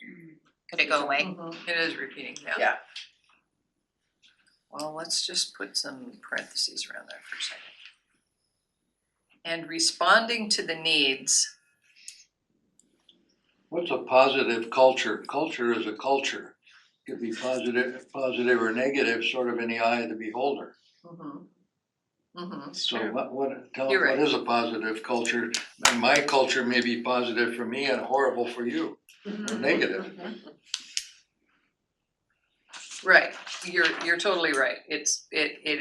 could it go away?
It is repeating, yeah.
Yeah.
Well, let's just put some parentheses around that for a second. And responding to the needs.
What's a positive culture? Culture is a culture. Could be positive or negative, sort of in the eye of the beholder. So tell us
You're right.
what is a positive culture? And my culture may be positive for me and horrible for you, or negative.
Right, you're totally right. It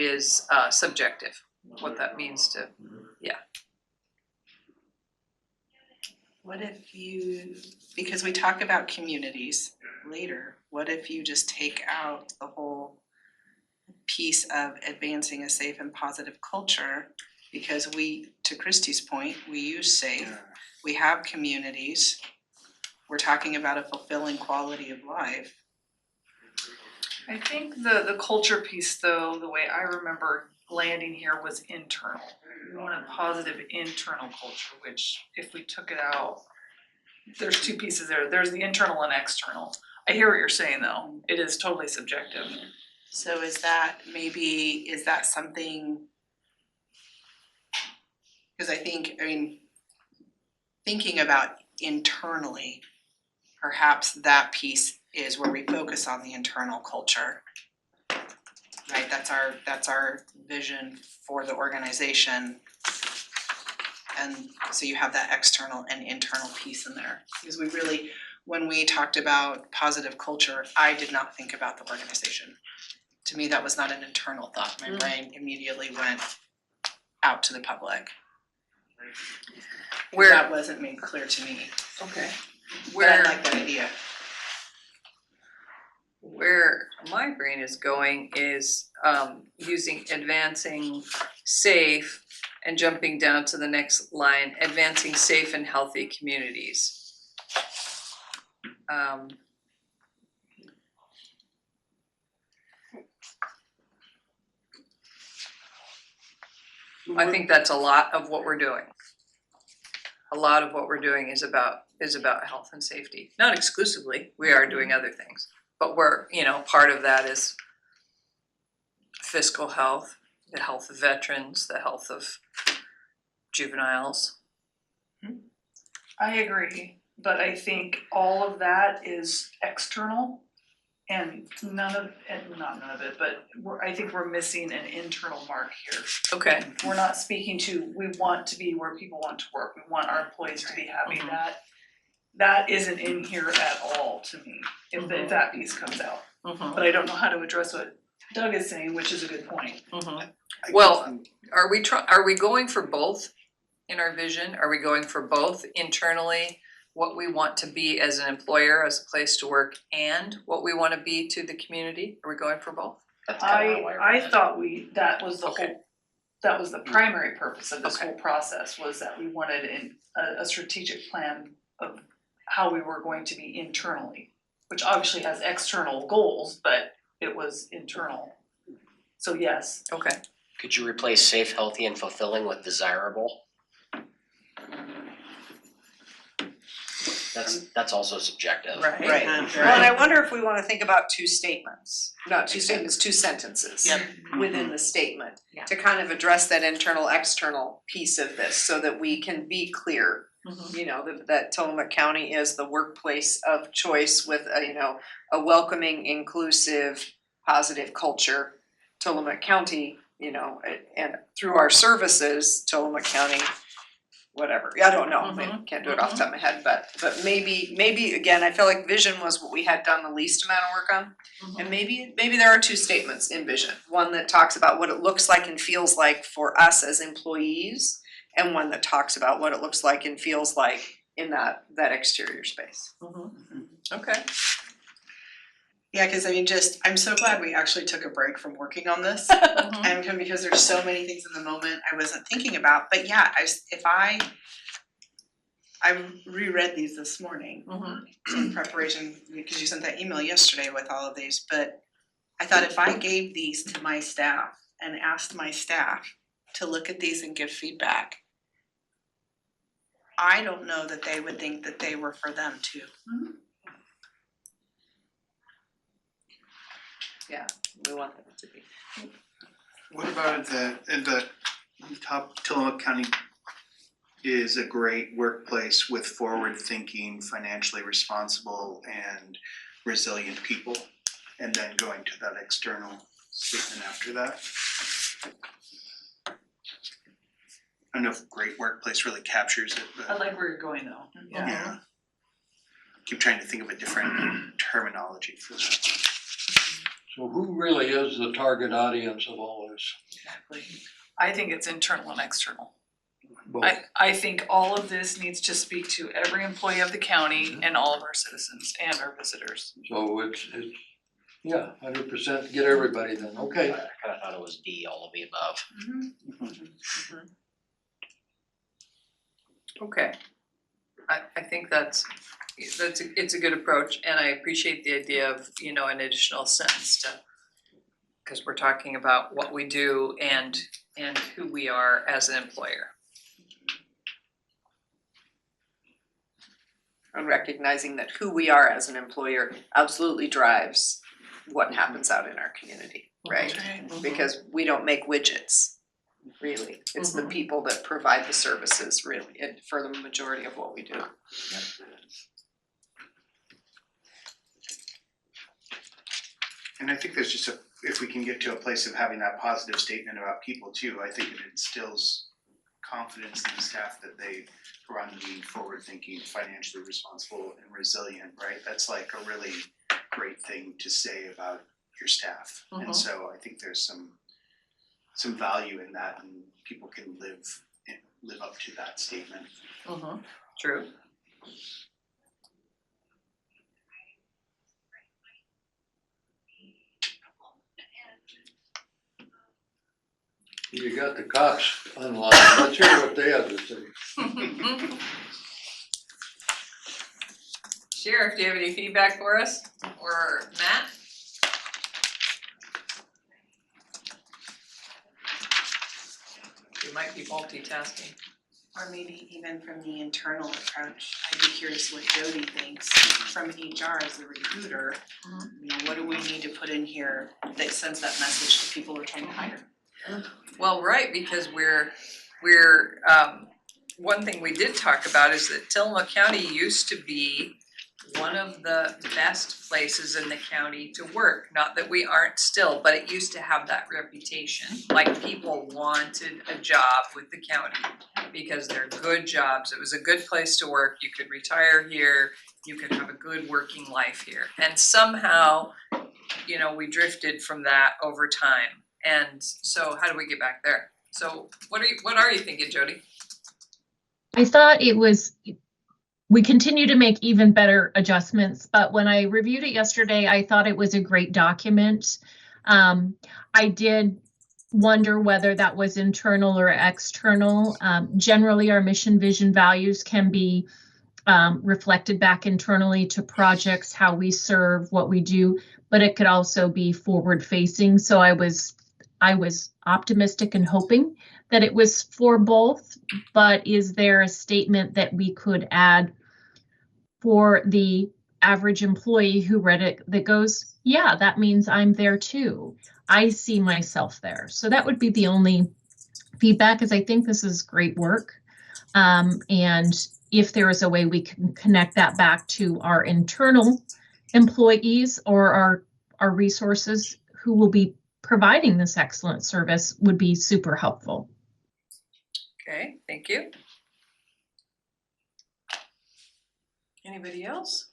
is subjective, what that means to, yeah.
What if you, because we talk about communities later, what if you just take out the whole piece of advancing a safe and positive culture? Because we, to Christie's point, we use safe, we have communities, we're talking about a fulfilling quality of life.
I think the culture piece though, the way I remember landing here was internal. We wanted positive internal culture, which if we took it out, there's two pieces there. There's the internal and external. I hear what you're saying though. It is totally subjective.
So is that maybe, is that something? Cause I think, I mean, thinking about internally, perhaps that piece is where we focus on the internal culture. Right, that's our vision for the organization. And so you have that external and internal piece in there. Because we really, when we talked about positive culture, I did not think about the organization. To me, that was not an internal thought. My brain immediately went out to the public.
Where-
That wasn't made clear to me,
Okay.
but I like that idea.
Where my brain is going is using advancing safe and jumping down to the next line, advancing safe and healthy communities. I think that's a lot of what we're doing. A lot of what we're doing is about health and safety. Not exclusively, we are doing other things, but we're, part of that is fiscal health, the health of veterans, the health of juveniles.
I agree, but I think all of that is external and not none of it, but I think we're missing an internal mark here.
Okay.
We're not speaking to, we want to be where people want to work, we want our employees to be happy, that isn't in here at all to me, if that piece comes out. But I don't know how to address what Doug is saying, which is a good point.
Well, are we going for both in our vision? Are we going for both internally, what we want to be as an employer, as a place to work, and what we want to be to the community? Are we going for both?
I thought that was the
Okay.
whole, that was the primary purpose of this whole process, was that we wanted a strategic plan of how we were going to be internally, which obviously has external goals, but it was internal. So yes.
Okay.
Could you replace safe, healthy, and fulfilling with desirable? That's also subjective.
Right.
Right.
Well, and I wonder if we wanna think about two statements, not two statements, two sentences within the statement.
Yeah.
To kind of address that internal, external piece of this, so that we can be clear. That Tillamook County is the workplace of choice with a welcoming, inclusive, positive culture. Tillamook County, and through our services, Tillamook County, whatever, I don't know, I can't do it off the top of my head, but maybe again, I feel like vision was what we had done the least amount of work on. And maybe there are two statements in vision, one that talks about what it looks like and feels like for us as employees, and one that talks about what it looks like and feels like in that exterior space.
Okay.
Yeah, cause I'm so glad we actually took a break from working on this. Because there's so many things in the moment I wasn't thinking about, but yeah, I reread these this morning in preparation, because you sent that email yesterday with all of these, but I thought if I gave these to my staff and asked my staff to look at these and give feedback, I don't know that they would think that they were for them too.
Yeah, we want them to be.
What about at the top, Tillamook County is a great workplace with forward-thinking, financially responsible and resilient people, and then going to that external statement after that. I don't know if great workplace really captures it,
I
but
like where you're going though.
yeah. Keep trying to think of a different terminology for that.
So who really is the target audience of all this?
Exactly. I think it's internal and external.
Both.
I think all of this needs to speak to every employee of the county and all of our citizens and our visitors.
So it's, yeah, 100% get everybody then, okay.
I kinda thought it was D, all of the above.
Okay. I think it's a good approach, and I appreciate the idea of, an additional sentence to, because we're talking about what we do and who we are as an employer.
And recognizing that who we are as an employer absolutely drives what happens out in our community, right? Because we don't make widgets, really. It's the people that provide the services, really, and for the majority of what we do.
And I think there's just if we can get to a place of having that positive statement about people too, I think it instills confidence in the staff that they are on being forward-thinking, financially responsible and resilient, right? That's like a really great thing to say about your staff. And so I think there's some value in that, and people can live up to that statement.
True.
You got the cops online, let's hear what they have to say.
Sheriff, do you have any feedback for us, or Matt? You might be multitasking.
Or maybe even from the internal approach, I'd be curious what Jody thinks from HR as the recruiter. You know, what do we need to put in here that sends that message to people we're trying to hire?
Well, right, because we're one thing we did talk about is that Tillamook County used to be one of the best places in the county to work. Not that we aren't still, but it used to have that reputation. Like, people wanted a job with the county because they're good jobs. It was a good place to work. You could retire here. You could have a good working life here. And somehow, you know, we drifted from that over time. And so how do we get back there? So what are you thinking, Jody?
I thought we continue to make even better adjustments, but when I reviewed it yesterday, I thought it was a great document. I did wonder whether that was internal or external. Generally, our mission, vision, values can be reflected back internally to projects, how we serve, what we do, but it could also be forward facing. So I was optimistic and hoping that it was for both, but is there a statement that we could add for the average employee who read it that goes, yeah, that means I'm there too. I see myself there. So that would be the only feedback, is I think this is great work. And if there is a way we can connect that back to our internal employees or our resources who will be providing this excellent service, would be super helpful.
Okay, thank you. Anybody else?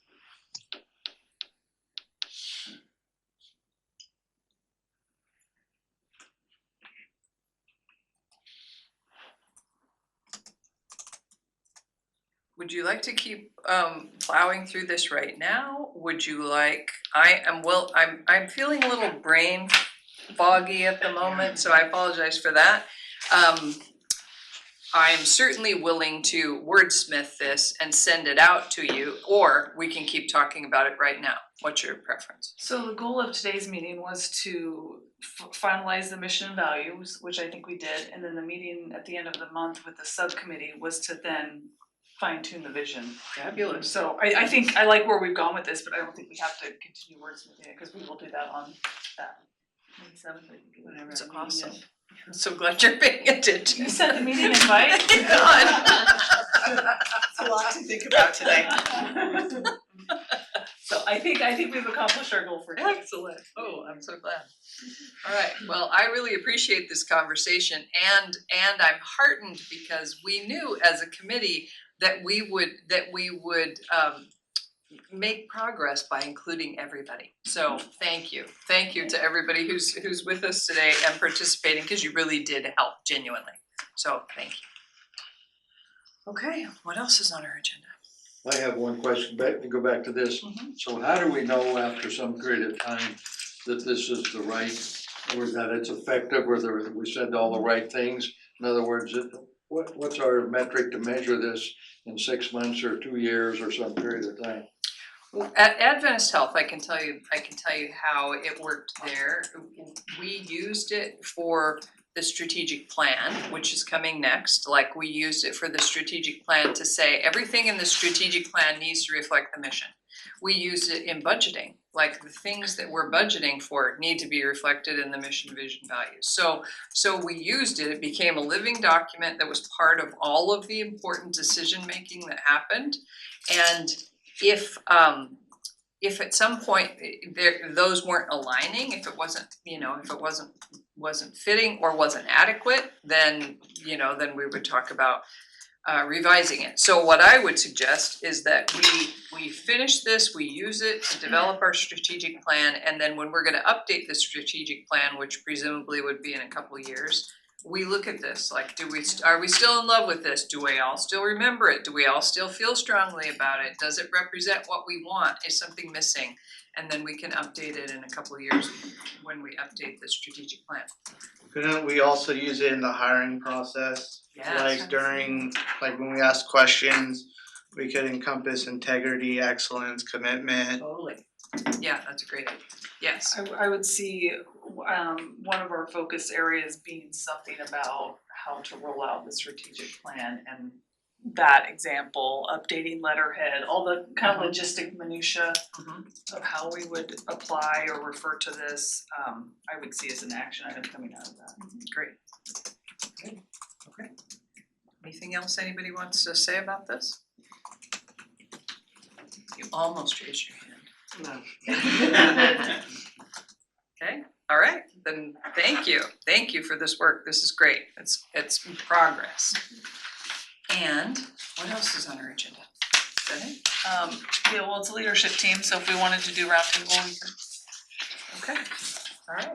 Would you like to keep plowing through this right now? Would you like, I'm feeling a little brain foggy at the moment, so I apologize for that. I am certainly willing to wordsmith this and send it out to you, or we can keep talking about it right now. What's your preference?
So the goal of today's meeting was to finalize the mission and values, which I think we did, and then the meeting at the end of the month with the subcommittee was to then fine tune the vision.
Fabulous.
So I think I like where we've gone with this, but I don't think we have to continue wordsmithing it, because we will do that on that May 7th, I think, whatever.
That's
that meeting
awesome.
is.
I'm so glad you're paying attention.
You sent the meeting invite?
It's a lot to think about today.
So I think we've accomplished our goal for today.
Excellent. Oh, I'm so glad. All right, well, I really appreciate this conversation, and I'm heartened because we knew as a committee that we would make progress by including everybody. So thank you to everybody who's with us today and participating, because you really did help genuinely. So thank you. Okay, what else is on our agenda?
I have one question, to go back to this. So how do we know after some period of time that this is the right, or that it's effective, or that we said all the right things? In other words, what's our metric to measure this in 6 months or 2 years or some period of time?
Well, at Adventist Health, I can tell you how it worked there. We used it for the strategic plan, which is coming next. Like, we used it for the strategic plan to say everything in the strategic plan needs to reflect the mission. We used it in budgeting, like the things that we're budgeting for need to be reflected in the mission, vision, values. So we used it. It became a living document that was part of all of the important decision making that happened. And if at some point those weren't aligning, if it wasn't fitting or wasn't adequate, then we would talk about revising it. So what I would suggest is that we finish this, we use it to develop our strategic plan, and then when we're gonna update the strategic plan, which presumably would be in a couple of years, we look at this, like, are we still in love with this? Do we all still remember it? Do we all still feel strongly about it? Does it represent what we want? Is something missing? And then we can update it in a couple of years when we update the strategic plan.
Couldn't we also use it in the hiring process?
Yes.
Like during, like when we ask questions, we could encompass integrity, excellence, commitment.
Totally. Yeah, that's a great idea. Yes.
I would see one of our focus areas being something about how to roll out the strategic plan, and that example, updating letterhead, all the kind of logistic minutia of how we would apply or refer to this, I would see as an action item coming out of that.
Great. Okay. Anything else anybody wants to say about this? You almost raised your hand. Okay, all right, then thank you for this work, this is great, it's progress. And what else is on our agenda? Is that it?
Yeah, well, it's a leadership team, so if we wanted to do roundtable, we could.
Okay, all right.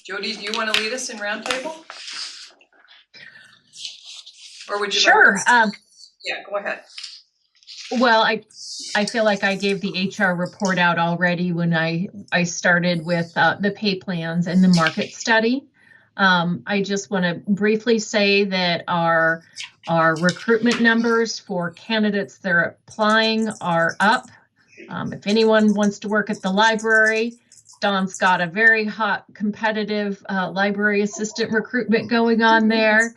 Jody, do you wanna lead us in roundtable? Or would you like
Sure.
us- Yeah, go ahead.
Well, I feel like I gave the HR report out already when I started with the pay plans and the market study. I just want to briefly say that our recruitment numbers for candidates that are applying are up. If anyone wants to work at the library, Dawn's got a very hot competitive library assistant recruitment going on there.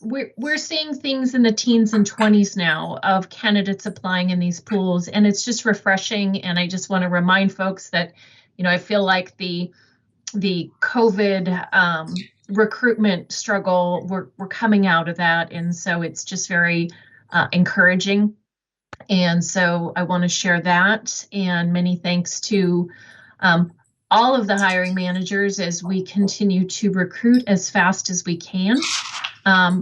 We're seeing things in the teens and 20s now of candidates applying in these pools, and it's just refreshing. And I just want to remind folks that, I feel like the COVID recruitment struggle, we're coming out of that, and so it's just very encouraging. And so I want to share that, and many thanks to all of the hiring managers as we continue to recruit as fast as we can.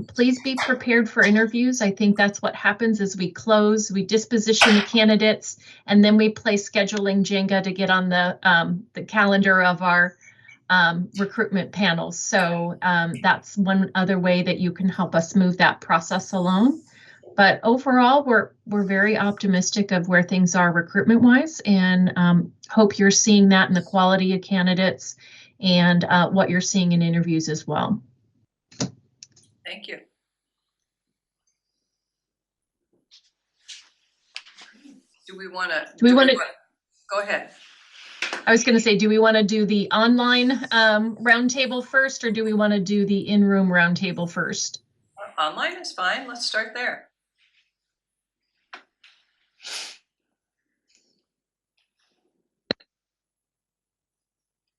Please be prepared for interviews. I think that's what happens as we close, we disposition the candidates, and then we play scheduling Jenga to get on the calendar of our recruitment panels. So that's one other way that you can help us move that process along. But overall, we're very optimistic of where things are recruitment wise, and hope you're seeing that in the quality of candidates and what you're seeing in interviews as well.
Thank you. Do we want to? Go ahead.
I was going to say, do we want to do the online roundtable first, or do we want to do the in-room roundtable first?
Online is fine. Let's start there.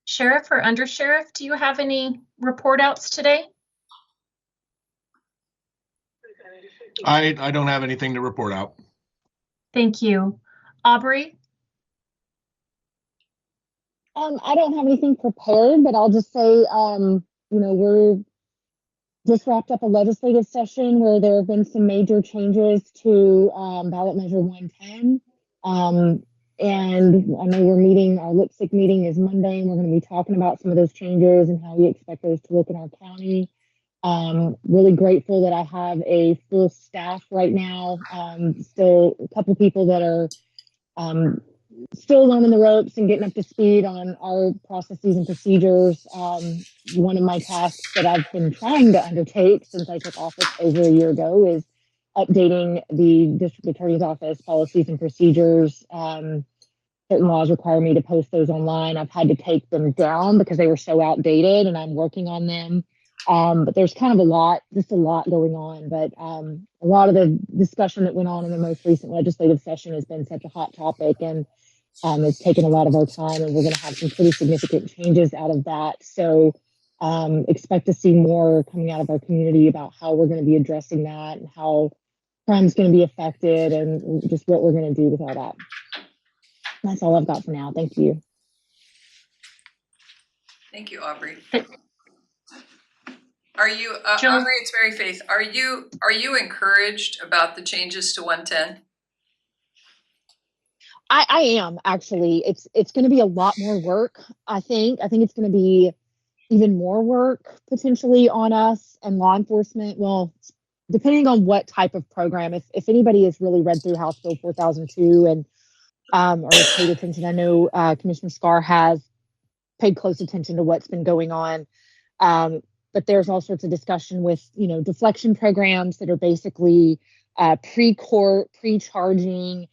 Sheriff or Undersheriff, do you have any report outs today?
I don't have anything to report out.
Thank you. Aubrey?
I don't have anything prepared, but I'll just say, we're just wrapped up a legislative session where there have been some major changes to ballot measure 110. And I know we're meeting, our LIPSIC meeting is Monday, and we're going to be talking about some of those changes and how we expect those to look in our county. Really grateful that I have a full staff right now. Still a couple people that are still learning the ropes and getting up to speed on our processes and procedures. One of my tasks that I've been trying to undertake since I took office over a year ago is updating the district attorney's office policies and procedures. Certain laws require me to post those online. I've had to take them down because they were so outdated, and I'm working on them. But there's kind of a lot going on. But a lot of the discussion that went on in the most recent legislative session has been such a hot topic, and it's taken a lot of our time, and we're going to have some pretty significant changes out of that. So expect to see more coming out of our community about how we're going to be addressing that and how crime's going to be affected and just what we're going to do with all that. That's all I've got for now. Thank you.
Thank you, Aubrey. Are you,
Joan?
Aubrey, it's Mary Faith, are you encouraged about the changes to 110?
I am actually. It's going to be a lot more work. I think it's going to be even more work potentially on us and law enforcement. Well, depending on what type of program. If anybody has really read through House Bill 4002 and or has paid attention, I know Commissioner Scar has paid close attention to what's been going on. But there's all sorts of discussion with, deflection programs that are basically pre-court, pre-charging,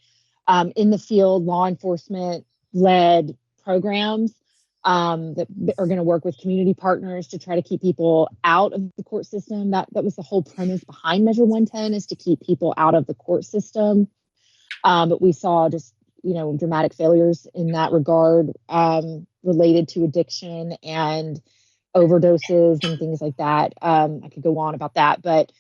in the field, law enforcement led programs that are going to work with community partners to try to keep people out of the court system. That was the whole premise behind Measure 110, is to keep people out of the court system. But we saw just, dramatic failures in that regard, related to addiction and overdoses and things like that. I could go on about that, but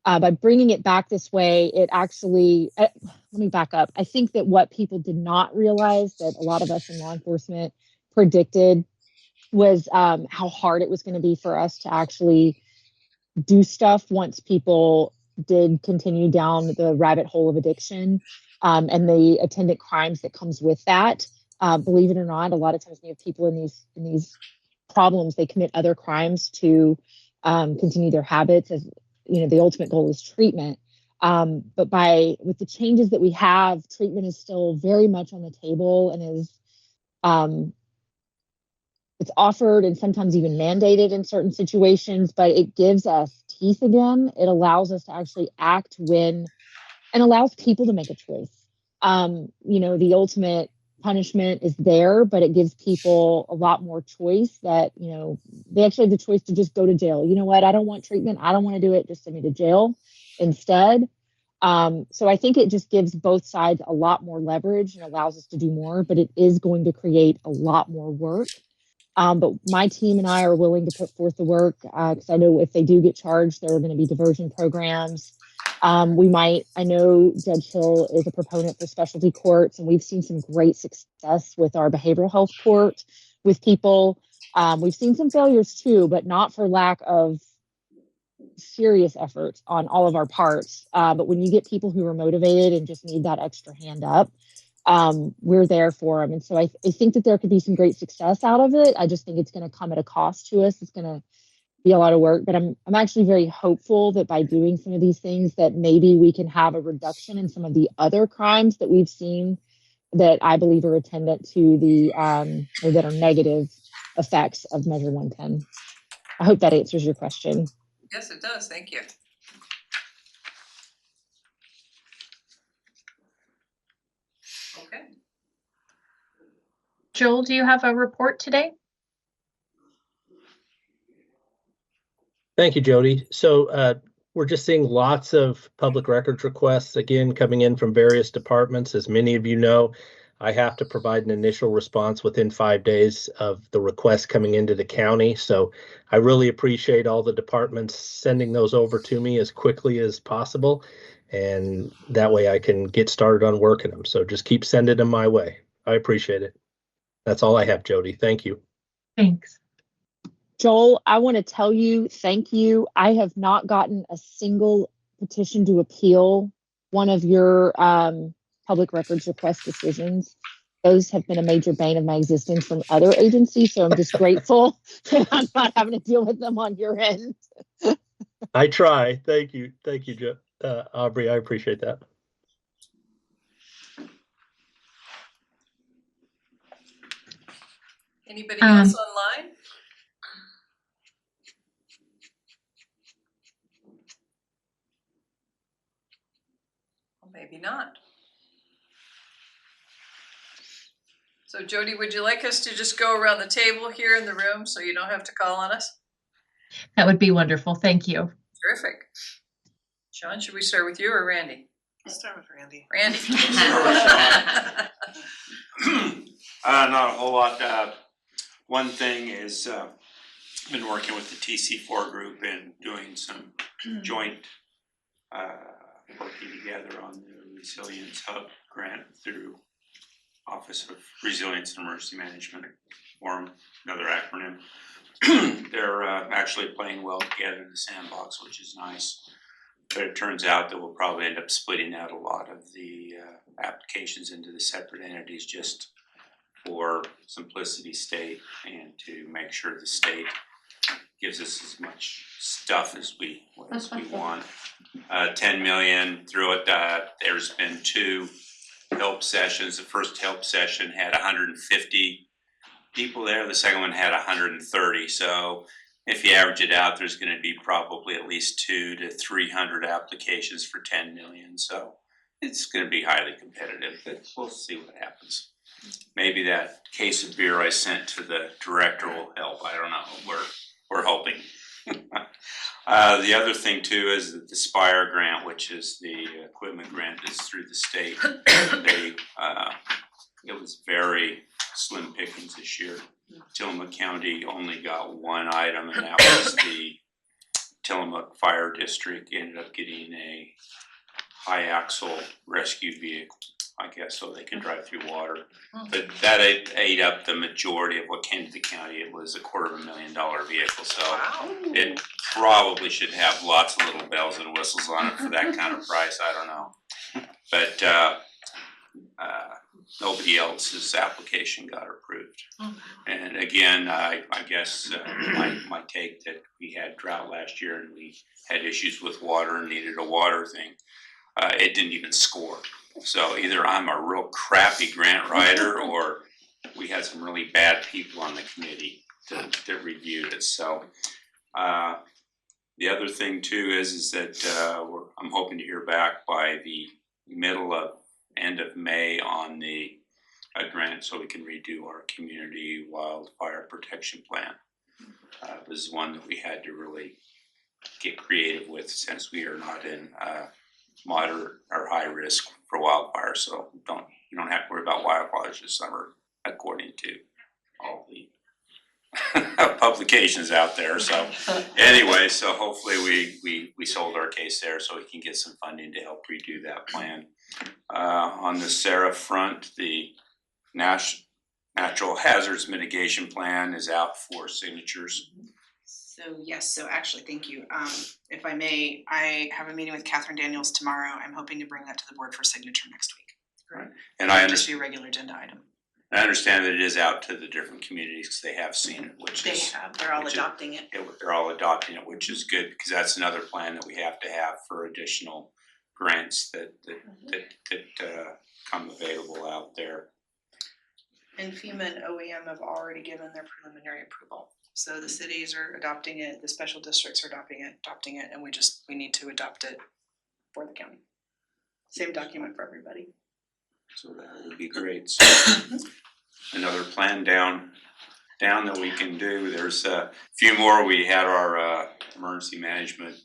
by bringing it back this way, it actually, let me back up. I think that what people did not realize, that a lot of us in law enforcement predicted, was how hard it was going to be for us to actually do stuff once people did continue down the rabbit hole of addiction, and the attendant crimes that comes with that. Believe it or not, a lot of times when you have people in these problems, they commit other crimes to continue their habits. As the ultimate goal is treatment. But with the changes that we have, treatment is still very much on the table and is it's offered and sometimes even mandated in certain situations, but it gives us teeth again. It allows us to actually act and allows people to make a choice. The ultimate punishment is there, but it gives people a lot more choice, that, they actually have the choice to just go to jail. You know what? I don't want treatment. I don't want to do it. Just send me to jail instead. So I think it just gives both sides a lot more leverage and allows us to do more, but it is going to create a lot more work. But my team and I are willing to put forth the work, because I know if they do get charged, there are going to be diversion programs. I know Judge Hill is a proponent for specialty courts, and we've seen some great success with our behavioral health court with people. We've seen some failures too, but not for lack of serious effort on all of our parts. But when you get people who are motivated and just need that extra hand up, we're there for them. And so I think that there could be some great success out of it. I just think it's going to come at a cost to us. It's going to be a lot of work, but I'm actually very hopeful that by doing some of these things, that maybe we can have a reduction in some of the other crimes that we've seen that I believe are attendant to the or that are negative effects of Measure 110. I hope that answers your question.
Yes, it does. Thank you. Okay.
Joel, do you have a report today?
Thank you, Jody. So we're just seeing lots of public records requests, again, coming in from various departments. As many of you know, I have to provide an initial response within 5 days of the request coming into the county. So I really appreciate all the departments sending those over to me as quickly as possible. And that way I can get started on working them. So just keep sending them my way. I appreciate it. That's all I have, Jody. Thank you.
Thanks.
Joel, I want to tell you, thank you. I have not gotten a single petition to appeal one of your public records request decisions. Those have been a major bane of my existence from other agencies, so I'm just grateful that I'm not having to deal with them on your end.
I try. Thank you. Thank you, Aubrey. I appreciate that.
Anybody else online? Well, maybe not. So Jody, would you like us to just go around the table here in the room so you don't have to call on us?
That would be wonderful. Thank you.
Terrific. Sean, should we start with you or Randy?
Let's start with Randy.
Randy.
Not a whole lot. One thing is, I've been working with the TC4 group and doing some joint working together on the Resilience Hub grant through Office of Resilience and Emergency Management, or another acronym. they're actually playing well together in the sandbox, which is nice. But it turns out that we'll probably end up splitting out a lot of the applications into the separate entities just for simplicity's sake and to make sure the state gives us as much stuff as we want. 10 million through it. There's been 2 help sessions. The first help session had 150 people there. The second one had 130. So if you average it out, there's going to be probably at least 200 to 300 applications for 10 million. So it's going to be highly competitive, but we'll see what happens. Maybe that case of beer I sent to the director will help. I don't know. We're hoping. The other thing too is that the Spire grant, which is the equipment grant that's through the state, it was very slim pickings this year. Tillamook County only got 1 item, and that was the Tillamook Fire District ended up getting a high axle rescue vehicle, I guess, so they can drive through water. But that ate up the majority of what came to the county. It was a $250,000 vehicle, so it probably should have lots of little bells and whistles on it for that kind of price. I don't know, but nobody else's application got approved. And again, I guess my take that we had drought last year and we had issues with water and needed a water thing. It didn't even score. So either I'm a real crappy grant writer or we had some really bad people on the committee that reviewed it. So the other thing too is that I'm hoping to hear back by the end of May on the grant so we can redo our community wildfire protection plan. This is one that we had to really get creative with since we are not in moderate or high risk for wildfire, so you don't have to worry about wildfires this summer, according to all the publications out there. So anyway, so hopefully we sold our case there so we can get some funding to help redo that plan. On the SARA front, the Natural Hazards Mitigation Plan is out for signatures.
So yes, so actually, thank you. If I may, I have a meeting with Catherine Daniels tomorrow. I'm hoping to bring that to the board for signature next week.
Right. And I
Just be a regular agenda item.
I understand that it is out to the different communities because they have seen it, which
They
is.
have, they're all adopting it.
They're all adopting it, which is good because that's another plan that we have to have for additional grants that come available out there.
And FEMA and OEM have already given their preliminary approval. So the cities are adopting it, the special districts are adopting it, and we need to adopt it for the county. Same document for everybody.
So that would be great. So another plan down that we can do. There's a few more. We had our emergency management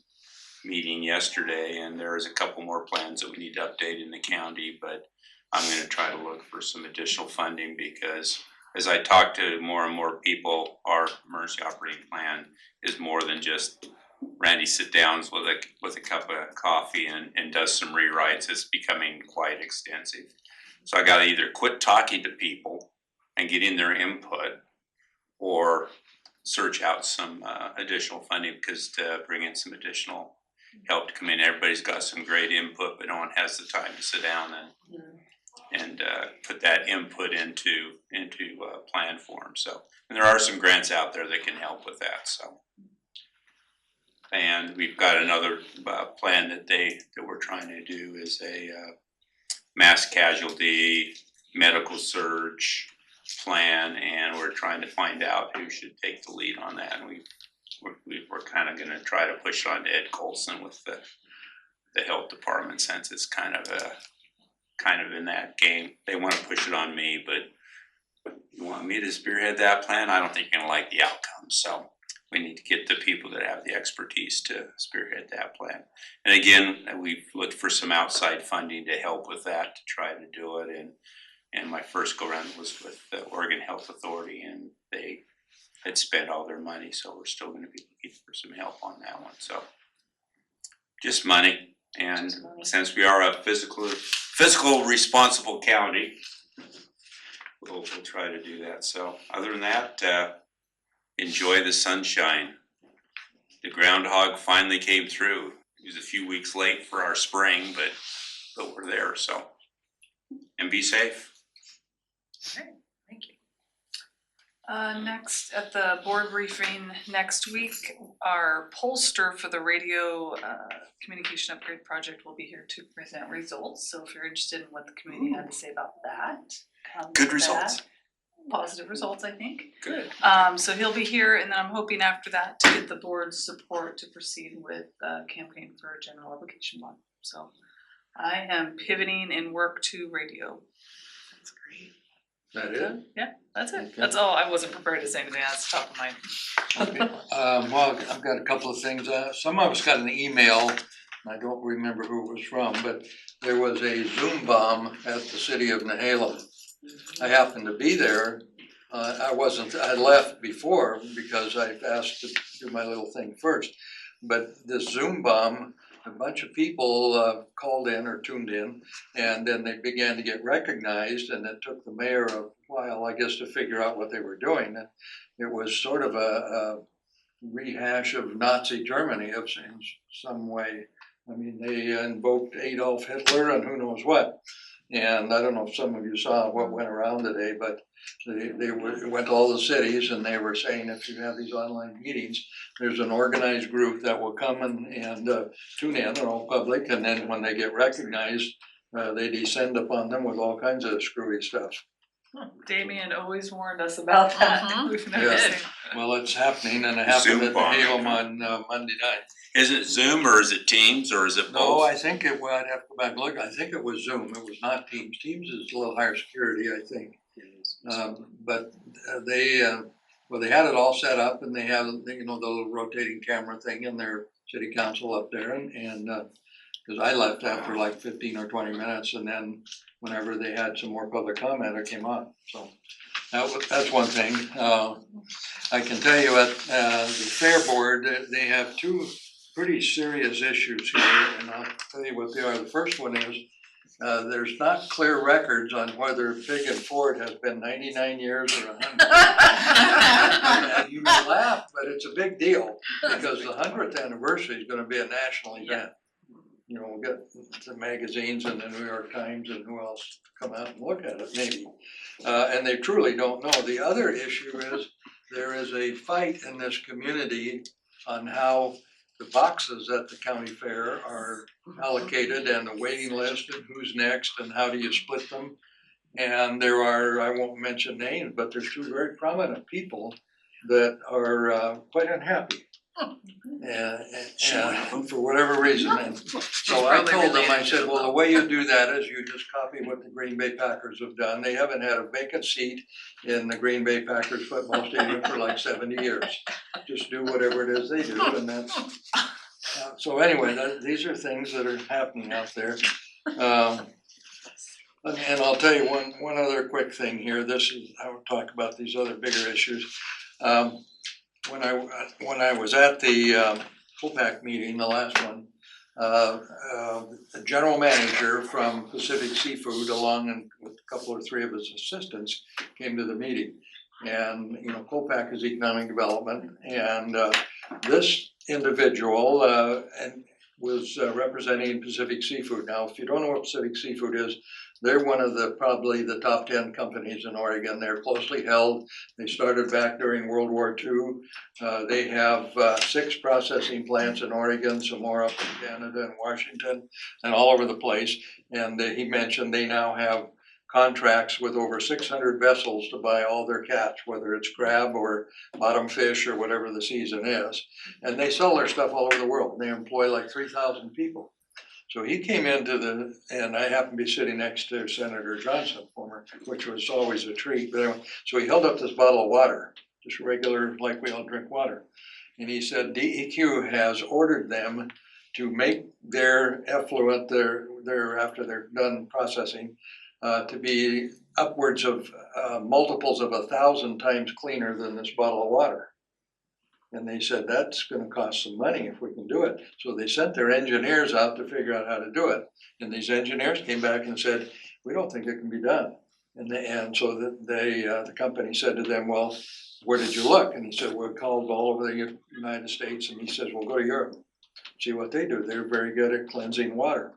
meeting yesterday, and there's a couple more plans that we need to update in the county, but I'm gonna try to look for some additional funding because as I talk to more and more people, our emergency operating plan is more than just Randy sit downs with a cup of coffee and does some rewrites. It's becoming quite extensive. So I gotta either quit talking to people and getting their input or search out some additional funding because to bring in some additional help to come in. Everybody's got some great input, but no one has the time to sit down and put that input into plan form. So, and there are some grants out there that can help with that. So, and we've got another plan that we're trying to do is a mass casualty medical surge plan, and we're trying to find out who should take the lead on that. And we're kind of going to try to push on to Ed Colson with the health department since it's kind of in that game. They want to push it on me, but you want me to spearhead that plan? I don't think you're going to like the outcome. So we need to get the people that have the expertise to spearhead that plan. And again, we've looked for some outside funding to help with that to try to do it. And my first go round was with the Oregon Health Authority, and they had spent all their money. So we're still going to be looking for some help on that one. So just money. And since we are a fiscal responsible county, we'll try to do that. So other than that, enjoy the sunshine. The groundhog finally came through. He was a few weeks late for our spring, but we're there, so. And be safe.
Thank you. Next, at the board briefing next week, our pollster for the radio communication upgrade project will be here to present results. So if you're interested in what the community had to say about that.
Good
to
results.
that. Positive results, I think.
Good.
So he'll be here, and then I'm hoping after that to get the board's support to proceed with campaign for a general obligation bond. So I am pivoting in work to radio. That's great.
That it?
Yeah, that's it.
Okay.
That's all. I wasn't prepared to say anything. That's top of mind.
Okay. Well, I've got a couple of things. Some of us got an email, and I don't remember who it was from, but there was a Zoom bomb at the city of Nehalem. I happened to be there. I left before because I asked to do my little thing first. But this Zoom bomb, a bunch of people called in or tuned in, and then they began to get recognized, and it took the mayor a while, I guess, to figure out what they were doing. And it was sort of a rehash of Nazi Germany in some way. I mean, they invoked Adolf Hitler and who knows what. And I don't know if some of you saw what went around today, but they went to all the cities and they were saying, if you have these online meetings, there's an organized group that will come and tune in, they're all public, and then when they get recognized, they descend upon them with all kinds of screwy stuff.
Damien always warned us about that. We've never
Yeah.
seen.
Well, it's happening, and it happened
Zoom
at
bomb.
Nehalem on Monday night.
Is it Zoom or is it Teams or is it
No,
both?
I think it, well, I'd have to go back and look, I think it was Zoom, it was not Teams. Teams is a little higher security, I think. But they had it all set up, and they had, the little rotating camera thing in their city council up there, and cause I left after like 15 or 20 minutes, and then whenever they had some more public comment, it came on, so. That's one thing. I can tell you at the Fair Board, they have two pretty serious issues here, and I'll tell you what they are. The first one is, there's not clear records on whether Pig and Ford has been 99 years or 100. And you may laugh, but it's a big deal, because the 100th anniversary is gonna be a national event. You know, we'll get the magazines and the New York Times and who else come out and look at it, maybe. And they truly don't know. The other issue is, there is a fight in this community on how the boxes at the county fair are allocated and the waiting list and who's next and how do you split them. And there are, I won't mention names, but there's two very prominent people that are quite unhappy. And for whatever reason, and so I told them, I said, well, the way you do that is you just copy what the Green Bay Packers have done. They haven't had a vacant seat in the Green Bay Packers football stadium for like 70 years. Just do whatever it is they do, and that's, so anyway, these are things that are happening out there. And I'll tell you one other quick thing here. This is, I will talk about these other bigger issues. When I was at the Copac meeting, the last one, the general manager from Pacific Seafood, along with a couple or three of his assistants, came to the meeting. And Copac is economic development, and this individual was representing Pacific Seafood. Now, if you don't know what Pacific Seafood is, they're one of probably the top 10 companies in Oregon. They're closely held. They started back during World War II. They have 6 processing plants in Oregon, some more up in Canada and Washington, and all over the place. And he mentioned they now have contracts with over 600 vessels to buy all their catch, whether it's crab or bottom fish or whatever the season is. And they sell their stuff all over the world. They employ like 3,000 people. So he came into and I happened to be sitting next to Senator Johnson, which was always a treat. But anyway, so he held up this bottle of water, just regular, like we all drink water. And he said DEQ has ordered them to make their effluent, their after they're done processing, to be upwards of multiples of 1,000 times cleaner than this bottle of water. And they said, that's gonna cost some money if we can do it. So they sent their engineers out to figure out how to do it. And these engineers came back and said, we don't think it can be done. And so the company said to them, well, where did you look? And he said, well, we called all over the United States. And he says, well, go to Europe, see what they do. They're very good at cleansing water.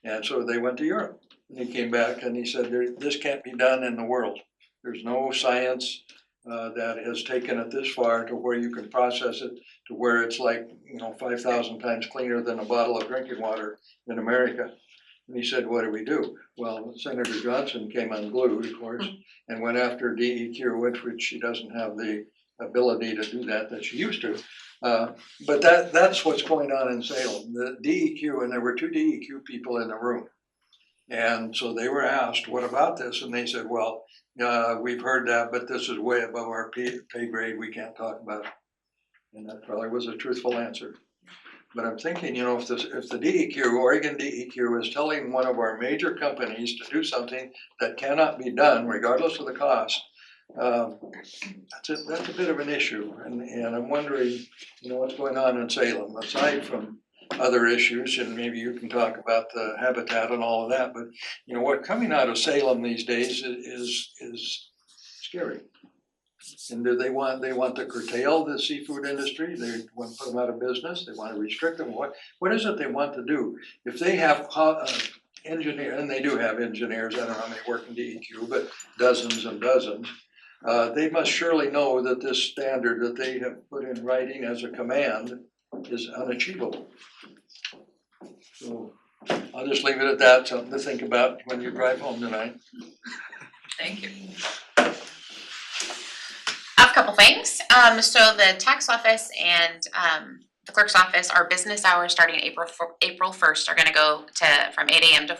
And so they went to Europe. And he came back and he said, this can't be done in the world. There's no science that has taken it this far to where you can process it to where it's like, 5,000 times cleaner than a bottle of drinking water in America. And he said, what do we do? Well, Senator Johnson came unglued, of course, and went after DEQ, which she doesn't have the ability to do that she used to. But that's what's going on in Salem. The DEQ, and there were 2 DEQ people in the room. And so they were asked, what about this? And they said, well, we've heard that, but this is way above our pay grade. We can't talk about it. And that probably was a truthful answer. But I'm thinking, if the DEQ, Oregon DEQ, is telling one of our major companies to do something that cannot be done regardless of the cost, that's a bit of an issue. And I'm wondering, what's going on in Salem, aside from other issues, and maybe you can talk about the habitat and all of that. But, what's coming out of Salem these days is scary. And do they want to curtail the seafood industry? They want to put them out of business? They want to restrict them? What is it they want to do? If they have engineers, and they do have engineers, I don't know how many work in DEQ, but dozens and dozens, they must surely know that this standard that they have put in writing as a command is unachievable. So I'll just leave it at that, something to think about when you drive home tonight.
Thank you.
I have a couple things. So the tax office and the clerk's office, our business hours starting April 1st are gonna go from 8 a.m. to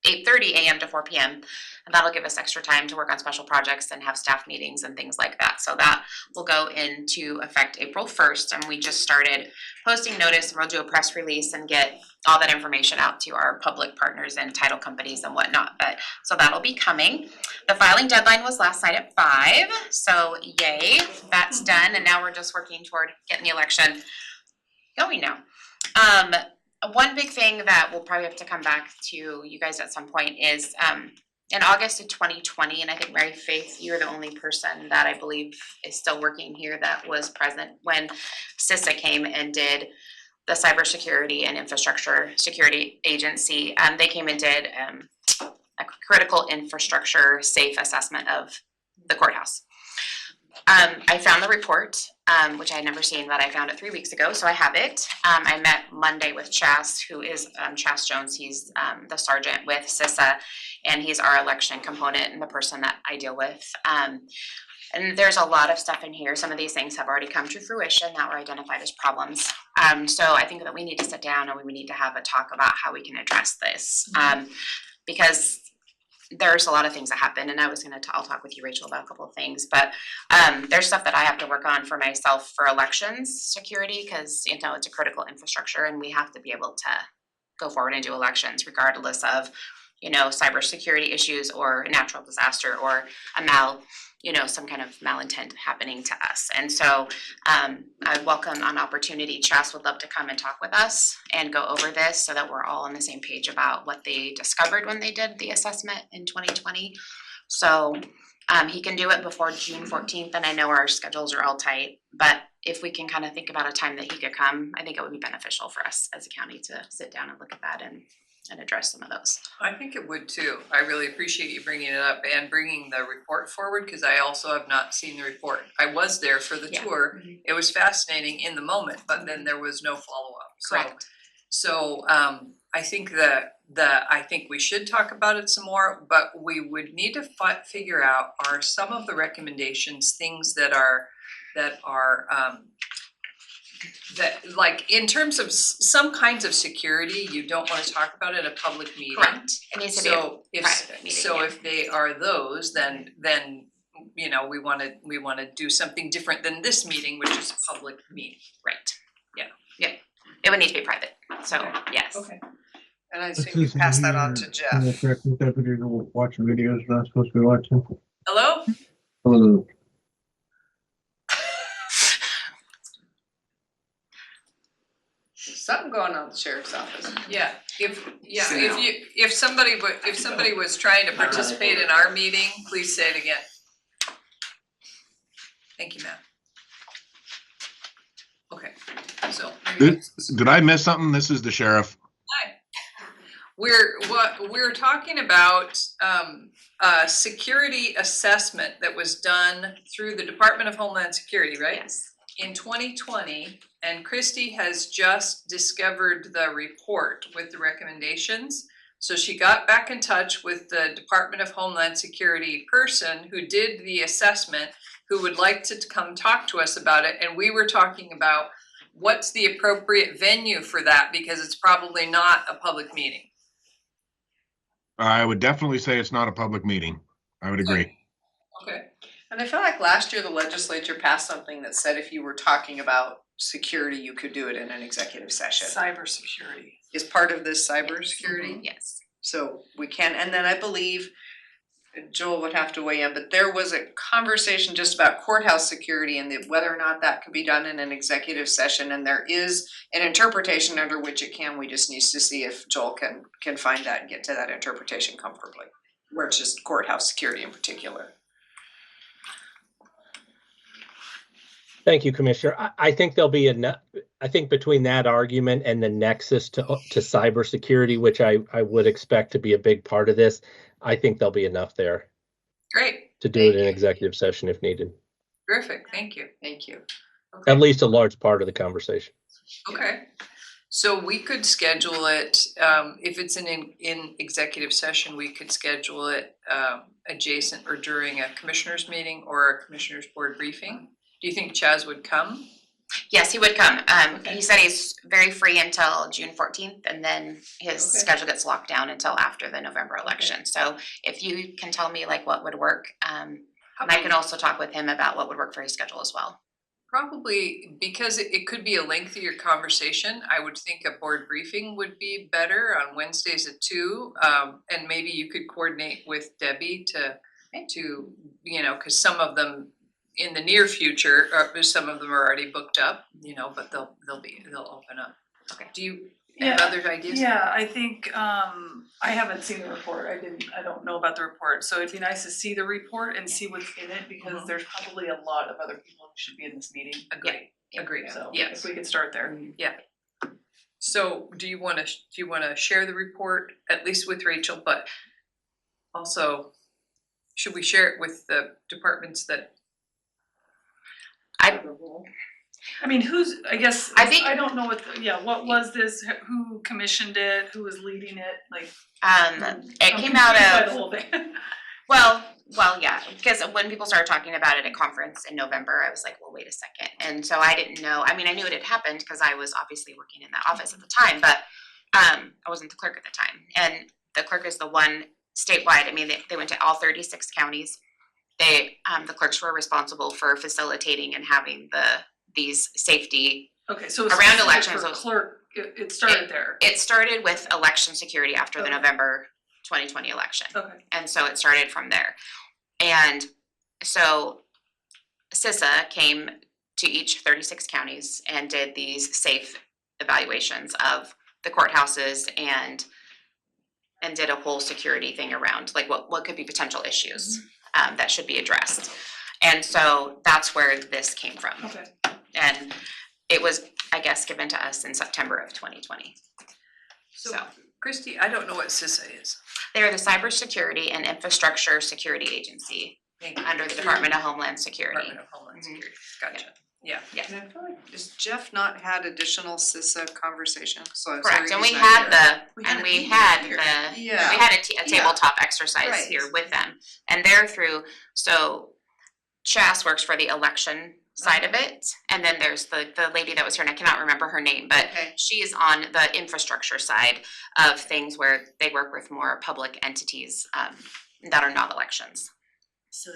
8:30 a.m. to 4 p.m. And that'll give us extra time to work on special projects and have staff meetings and things like that. So that will go into effect April 1st. And we just started posting notice, and we'll do a press release and get all that information out to our public partners and title companies and whatnot. So that'll be coming. The filing deadline was last night at 5. So yay, that's done. And now we're just working toward getting the election going now. One big thing that we'll probably have to come back to you guys at some point is in August of 2020, and I think Mary Faith, you're the only person that I believe is still working here that was present when CISA came and did the Cybersecurity and Infrastructure Security Agency. They came and did a critical infrastructure safe assessment of the courthouse. I found the report, which I had never seen, but I found it 3 weeks ago, so I have it. I met Monday with Chas, who is Chas Jones. He's the sergeant with CISA, and he's our election component and the person that I deal with. And there's a lot of stuff in here. Some of these things have already come to fruition that were identified as problems. So I think that we need to sit down and we need to have a talk about how we can address this. Because there's a lot of things that happen, and I'll talk with you, Rachel, about a couple of things, but there's stuff that I have to work on for myself for elections security, because it's a critical infrastructure and we have to be able to go forward and do elections regardless of cybersecurity issues or natural disaster or some kind of malintent happening to us. And so I welcome an opportunity. Chas would love to come and talk with us and go over this so that we're all on the same page about what they discovered when they did the assessment in 2020. So he can do it before June 14th, and I know our schedules are all tight, but if we can kind of think about a time that he could come, I think it would be beneficial for us as a county to sit down and look at that and address some of those.
I think it would too. I really appreciate you bringing it up and bringing the report forward, because I also have not seen the report. I was there for the tour. It was fascinating in the moment, but then there was no follow-up.
Correct.
So I think I think we should talk about it some more, but we would need to figure out, are some of the recommendations things that are that, like, in terms of some kinds of security, you don't want to talk about at a public meeting.
Correct. It needs to be a private meeting.
If they are those, then we want to do something different than this meeting, which is a public meeting.
Right.
Yeah.
It would need to be private. So yes.
Okay.
And I assume you pass that on to Jeff.
Watching videos not supposed to be watching.
Hello?
Hello.
Something going on at the sheriff's office.
If somebody was trying to participate in our meeting, please say it again. Thank you, Matt. Okay, so.
Did I miss something? This is the sheriff.
We're talking about a security assessment that was done through the Department of Homeland Security, right?
Yes.
In 2020, and Christy has just discovered the report with the recommendations. So she got back in touch with the Department of Homeland Security person who did the assessment, who would like to come talk to us about it. And we were talking about what's the appropriate venue for that, because it's probably not a public meeting.
I would definitely say it's not a public meeting. I would agree.
Okay.
And I feel like last year the legislature passed something that said if you were talking about security, you could do it in an executive session.
Cybersecurity.
Is part of this cybersecurity?
Yes.
So we can, and then I believe Joel would have to weigh in, but there was a conversation just about courthouse security and whether or not that could be done in an executive session, and there is an interpretation under which it can. We just need to see if Joel can find that and get to that interpretation comfortably, where it's just courthouse security in particular.
Thank you, Commissioner. I think there'll be enough, I think between that argument and the nexus to cybersecurity, which I would expect to be a big part of this, I think there'll be enough there
Great,
to do it in executive session if needed.
terrific, thank you.
Thank you.
At least a large part of the conversation.
Okay, so we could schedule it, if it's in executive session, we could schedule it adjacent or during a commissioners meeting or a commissioners board briefing. Do you think Chaz would come?
Yes, he would come. He said he's very free until June 14th, and then his schedule gets locked down until after the November election. So if you can tell me like what would work, and I can also talk with him about what would work for his schedule as well.
Probably, because it could be a lengthier conversation, I would think a board briefing would be better on Wednesdays at 2. And maybe you could coordinate with Debbie to cause some of them in the near future, some of them are already booked up, but they'll open up.
Okay.
Do you have other ideas?
Yeah, I think, I haven't seen the report, I don't know about the report, so it'd be nice to see the report and see what's in it, because there's probably a lot of other people who should be in this meeting.
Agreed,
So
yes.
if we could start there.
So do you wanna share the report, at least with Rachel, but also, should we share it with the departments that?
I mean,
I think-
I don't know what was this, who commissioned it, who was leading it, like.
It came out
confused by
of.
the whole thing.
Well, yeah, because when people started talking about it at conference in November, I was like, well, wait a second. And so I didn't know, I mean, I knew it had happened because I was obviously working in that office at the time, but I wasn't the clerk at the time. And the clerk is the one statewide. I mean, they went to all 36 counties. The clerks were responsible for facilitating and having these safety.
Okay, so it's
around
specific
elections,
for
so-
clerk, it started there.
It started with election security after the
Okay.
November 2020 election.
Okay.
And so it started from there. And so CISA came to each 36 counties and did these safe evaluations of the courthouses and did a whole security thing around like what could be potential issues that should be addressed. And so that's where this came from.
Okay.
And it was, I guess, given to us in September of 2020.
So Christy, I don't know what CISA is.
They're the Cybersecurity and Infrastructure Security Agency under the Department of Homeland Security.
Department of Homeland Security, gotcha, yeah.
And I feel like, has Jeff not had additional CISA conversation? So
Correct, and we
he's not
had
here.
we had a
Yeah.
tabletop exercise
Right.
here with them. And they're through, so Chas works for the election side of it. And then there's the lady that was here, and I cannot remember her name, but she is on the infrastructure side of things where they work with more public entities that are not elections.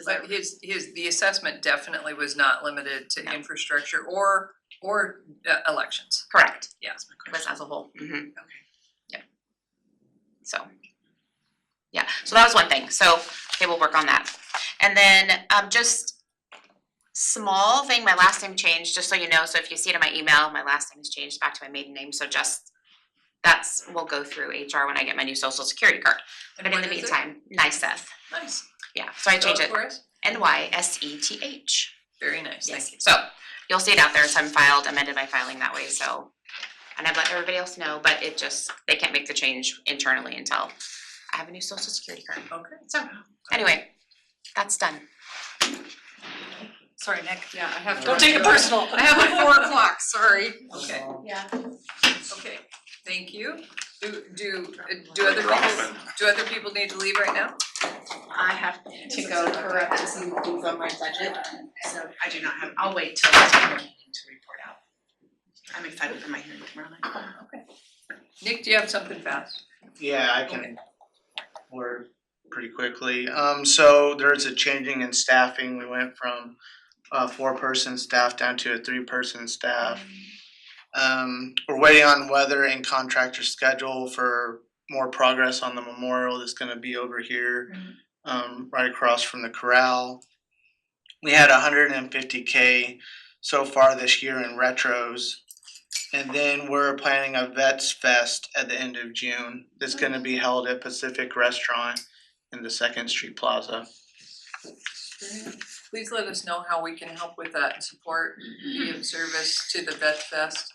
But the assessment definitely was not limited to infrastructure or elections.
Correct.
Yeah.
It was as a whole. Mm-hmm.
Okay.
Yeah. So that was one thing. So they will work on that. And then just small thing, my last name changed, just so you know, so if you see it in my email, my last name is changed back to my maiden name, so just, will go through HR when I get my new social security card. But in
what
the
is it?
meantime, NYSETH,
Nice.
yeah, so I changed it,
Spell for us?
NYSETH.
Very nice, thank
Yes,
you.
so you'll see it out there, so I'm amended my filing that way, so. And I've let everybody else know, but they can't make the change internally until I have a new social security card.
Okay.
So, anyway, that's done.
Sorry, Nick.
Yeah, I have.
Don't take it personal.
I have a 4 o'clock, sorry.
Okay,
Yeah.
okay, thank you. Do other people need to leave right now?
I have to go correct some things on my budget, so I do not have, I'll wait till the meeting to report out. I'm excited for my hearing tomorrow night.
Okay. Nick, do you have something fast?
Yeah, I can work pretty quickly. So there's a changing in staffing. We went from a 4-person staff down to a 3-person staff. We're waiting on weather and contractor schedule for more progress on the memorial that's gonna be over here, right across from the corral. We had 150K so far this year in retros. And then we're planning a Vets Fest at the end of June that's gonna be held at Pacific Restaurant in the 2nd Street Plaza.
Please let us know how we can help with that and support, give service to the Vet Fest.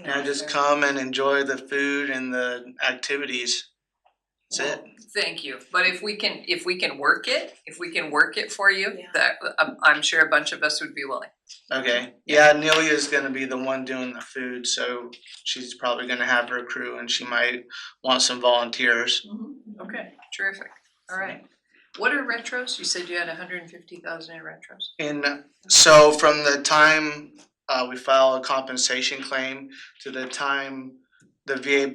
Now just come and enjoy the food and the activities. That's it.
Thank you, but if we can work it for you, that, I'm sure a bunch of us would be willing.
Okay, yeah, Nelia's gonna be the one doing the food, so she's probably gonna have her crew and she might want some volunteers.
Okay, terrific, alright. What are retros? You said you had 150,000 in retros?
And so from the time we file a compensation claim to the time the VA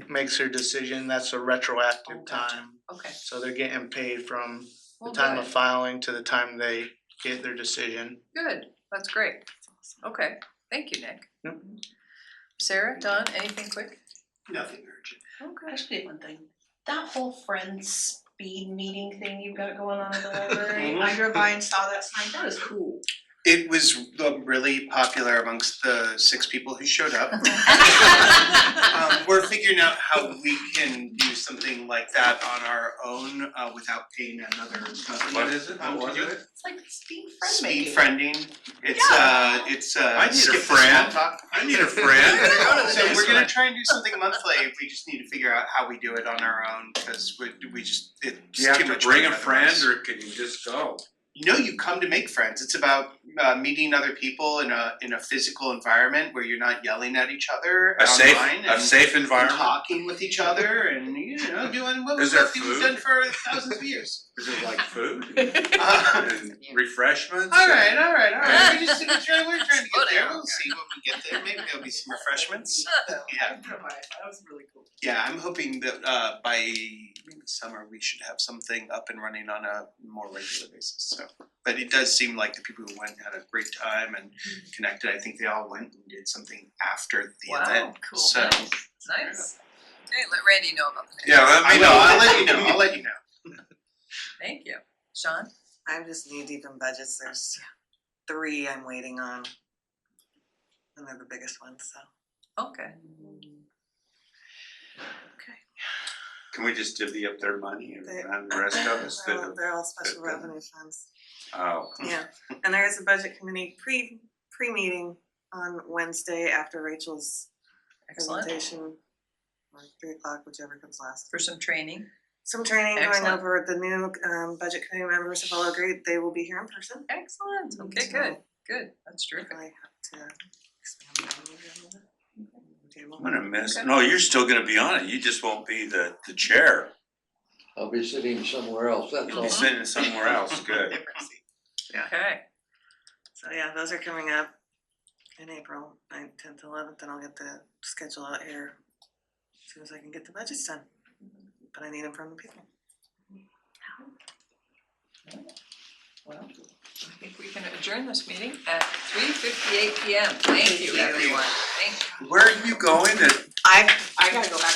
makes their decision, that's a retroactive time.
Okay,
So they're getting paid from the
well,
time of
good,
filing to the time they get their decision.
good, that's great. Okay, thank you, Nick.
Yep.
Sarah, Don, anything quick?
Nothing urgent.
Okay.
Actually, one thing, that whole Friends speed meeting thing you've got going on in the library, I drove by and saw that sign, that is cool.
It was really popular amongst the 6 people who showed up. We're figuring out how we can do something like that on our own without paying another company.
What is it?
to
What was
do
it?
It's like speed friend
Speed
making.
friending. It's
I need a
skip the
friend.
small talk.
I need a friend.
So we're gonna try and do something monthly. We just need to figure out how we do it on our own because we just it's
Do you have
too
to
much
bring
work
a friend
otherwise.
or can you just go?
No, you come to make friends. It's about meeting other people in a physical environment where you're not yelling at each other
A safe,
online
a
and
safe environment?
talking with each other and doing what
Is there
we've
food?
done for thousands of years.
Is it like food
Uh,
and refreshments?
all right. We're trying to get
Slow
there.
down.
We'll see when we get there. Maybe there'll be some refreshments. Yeah.
That was really cool.
Yeah, I'm hoping that by maybe summer we should have something up and running on a more regular basis. So, but it does seem like the people who went had a great time and connected. I think they all went and did something after the
Wow,
event.
cool.
So
Nice. Hey, let Randy know about the.
Yeah, let
I
me
will.
know.
I'll let you know.
Thank you. Sean?
I just need even budgets, there's 3 I'm waiting on. And they're the biggest ones, so.
Okay.
Can we just divvy up their money and
They-
the rest of us?
They're all special revenue funds.
Oh.
Yeah, and there is a budget committee pre-meeting on Wednesday after Rachel's
Excellent.
presentation. Or 3:00, whichever comes last.
For some training.
Some training going
Excellent.
over the new budget committee members have all agreed they will be here in person.
Excellent. Okay,
So
good. Good. That's terrific.
I have to expand on it.
I'm gonna miss, no, you're still gonna be on it, you just won't be the chair.
I'll be sitting somewhere else, that's
You'll
all.
be sitting somewhere else, good.
Okay.
So yeah, those are coming up in April, 9th, 10th, 11th, and I'll get the schedule out here as soon as I can get the budgets done. But I need them from the people.
Well, I think we can adjourn this meeting at 3:58 PM. Thank you, everyone. Thank you.
Where are you going?
I gotta go back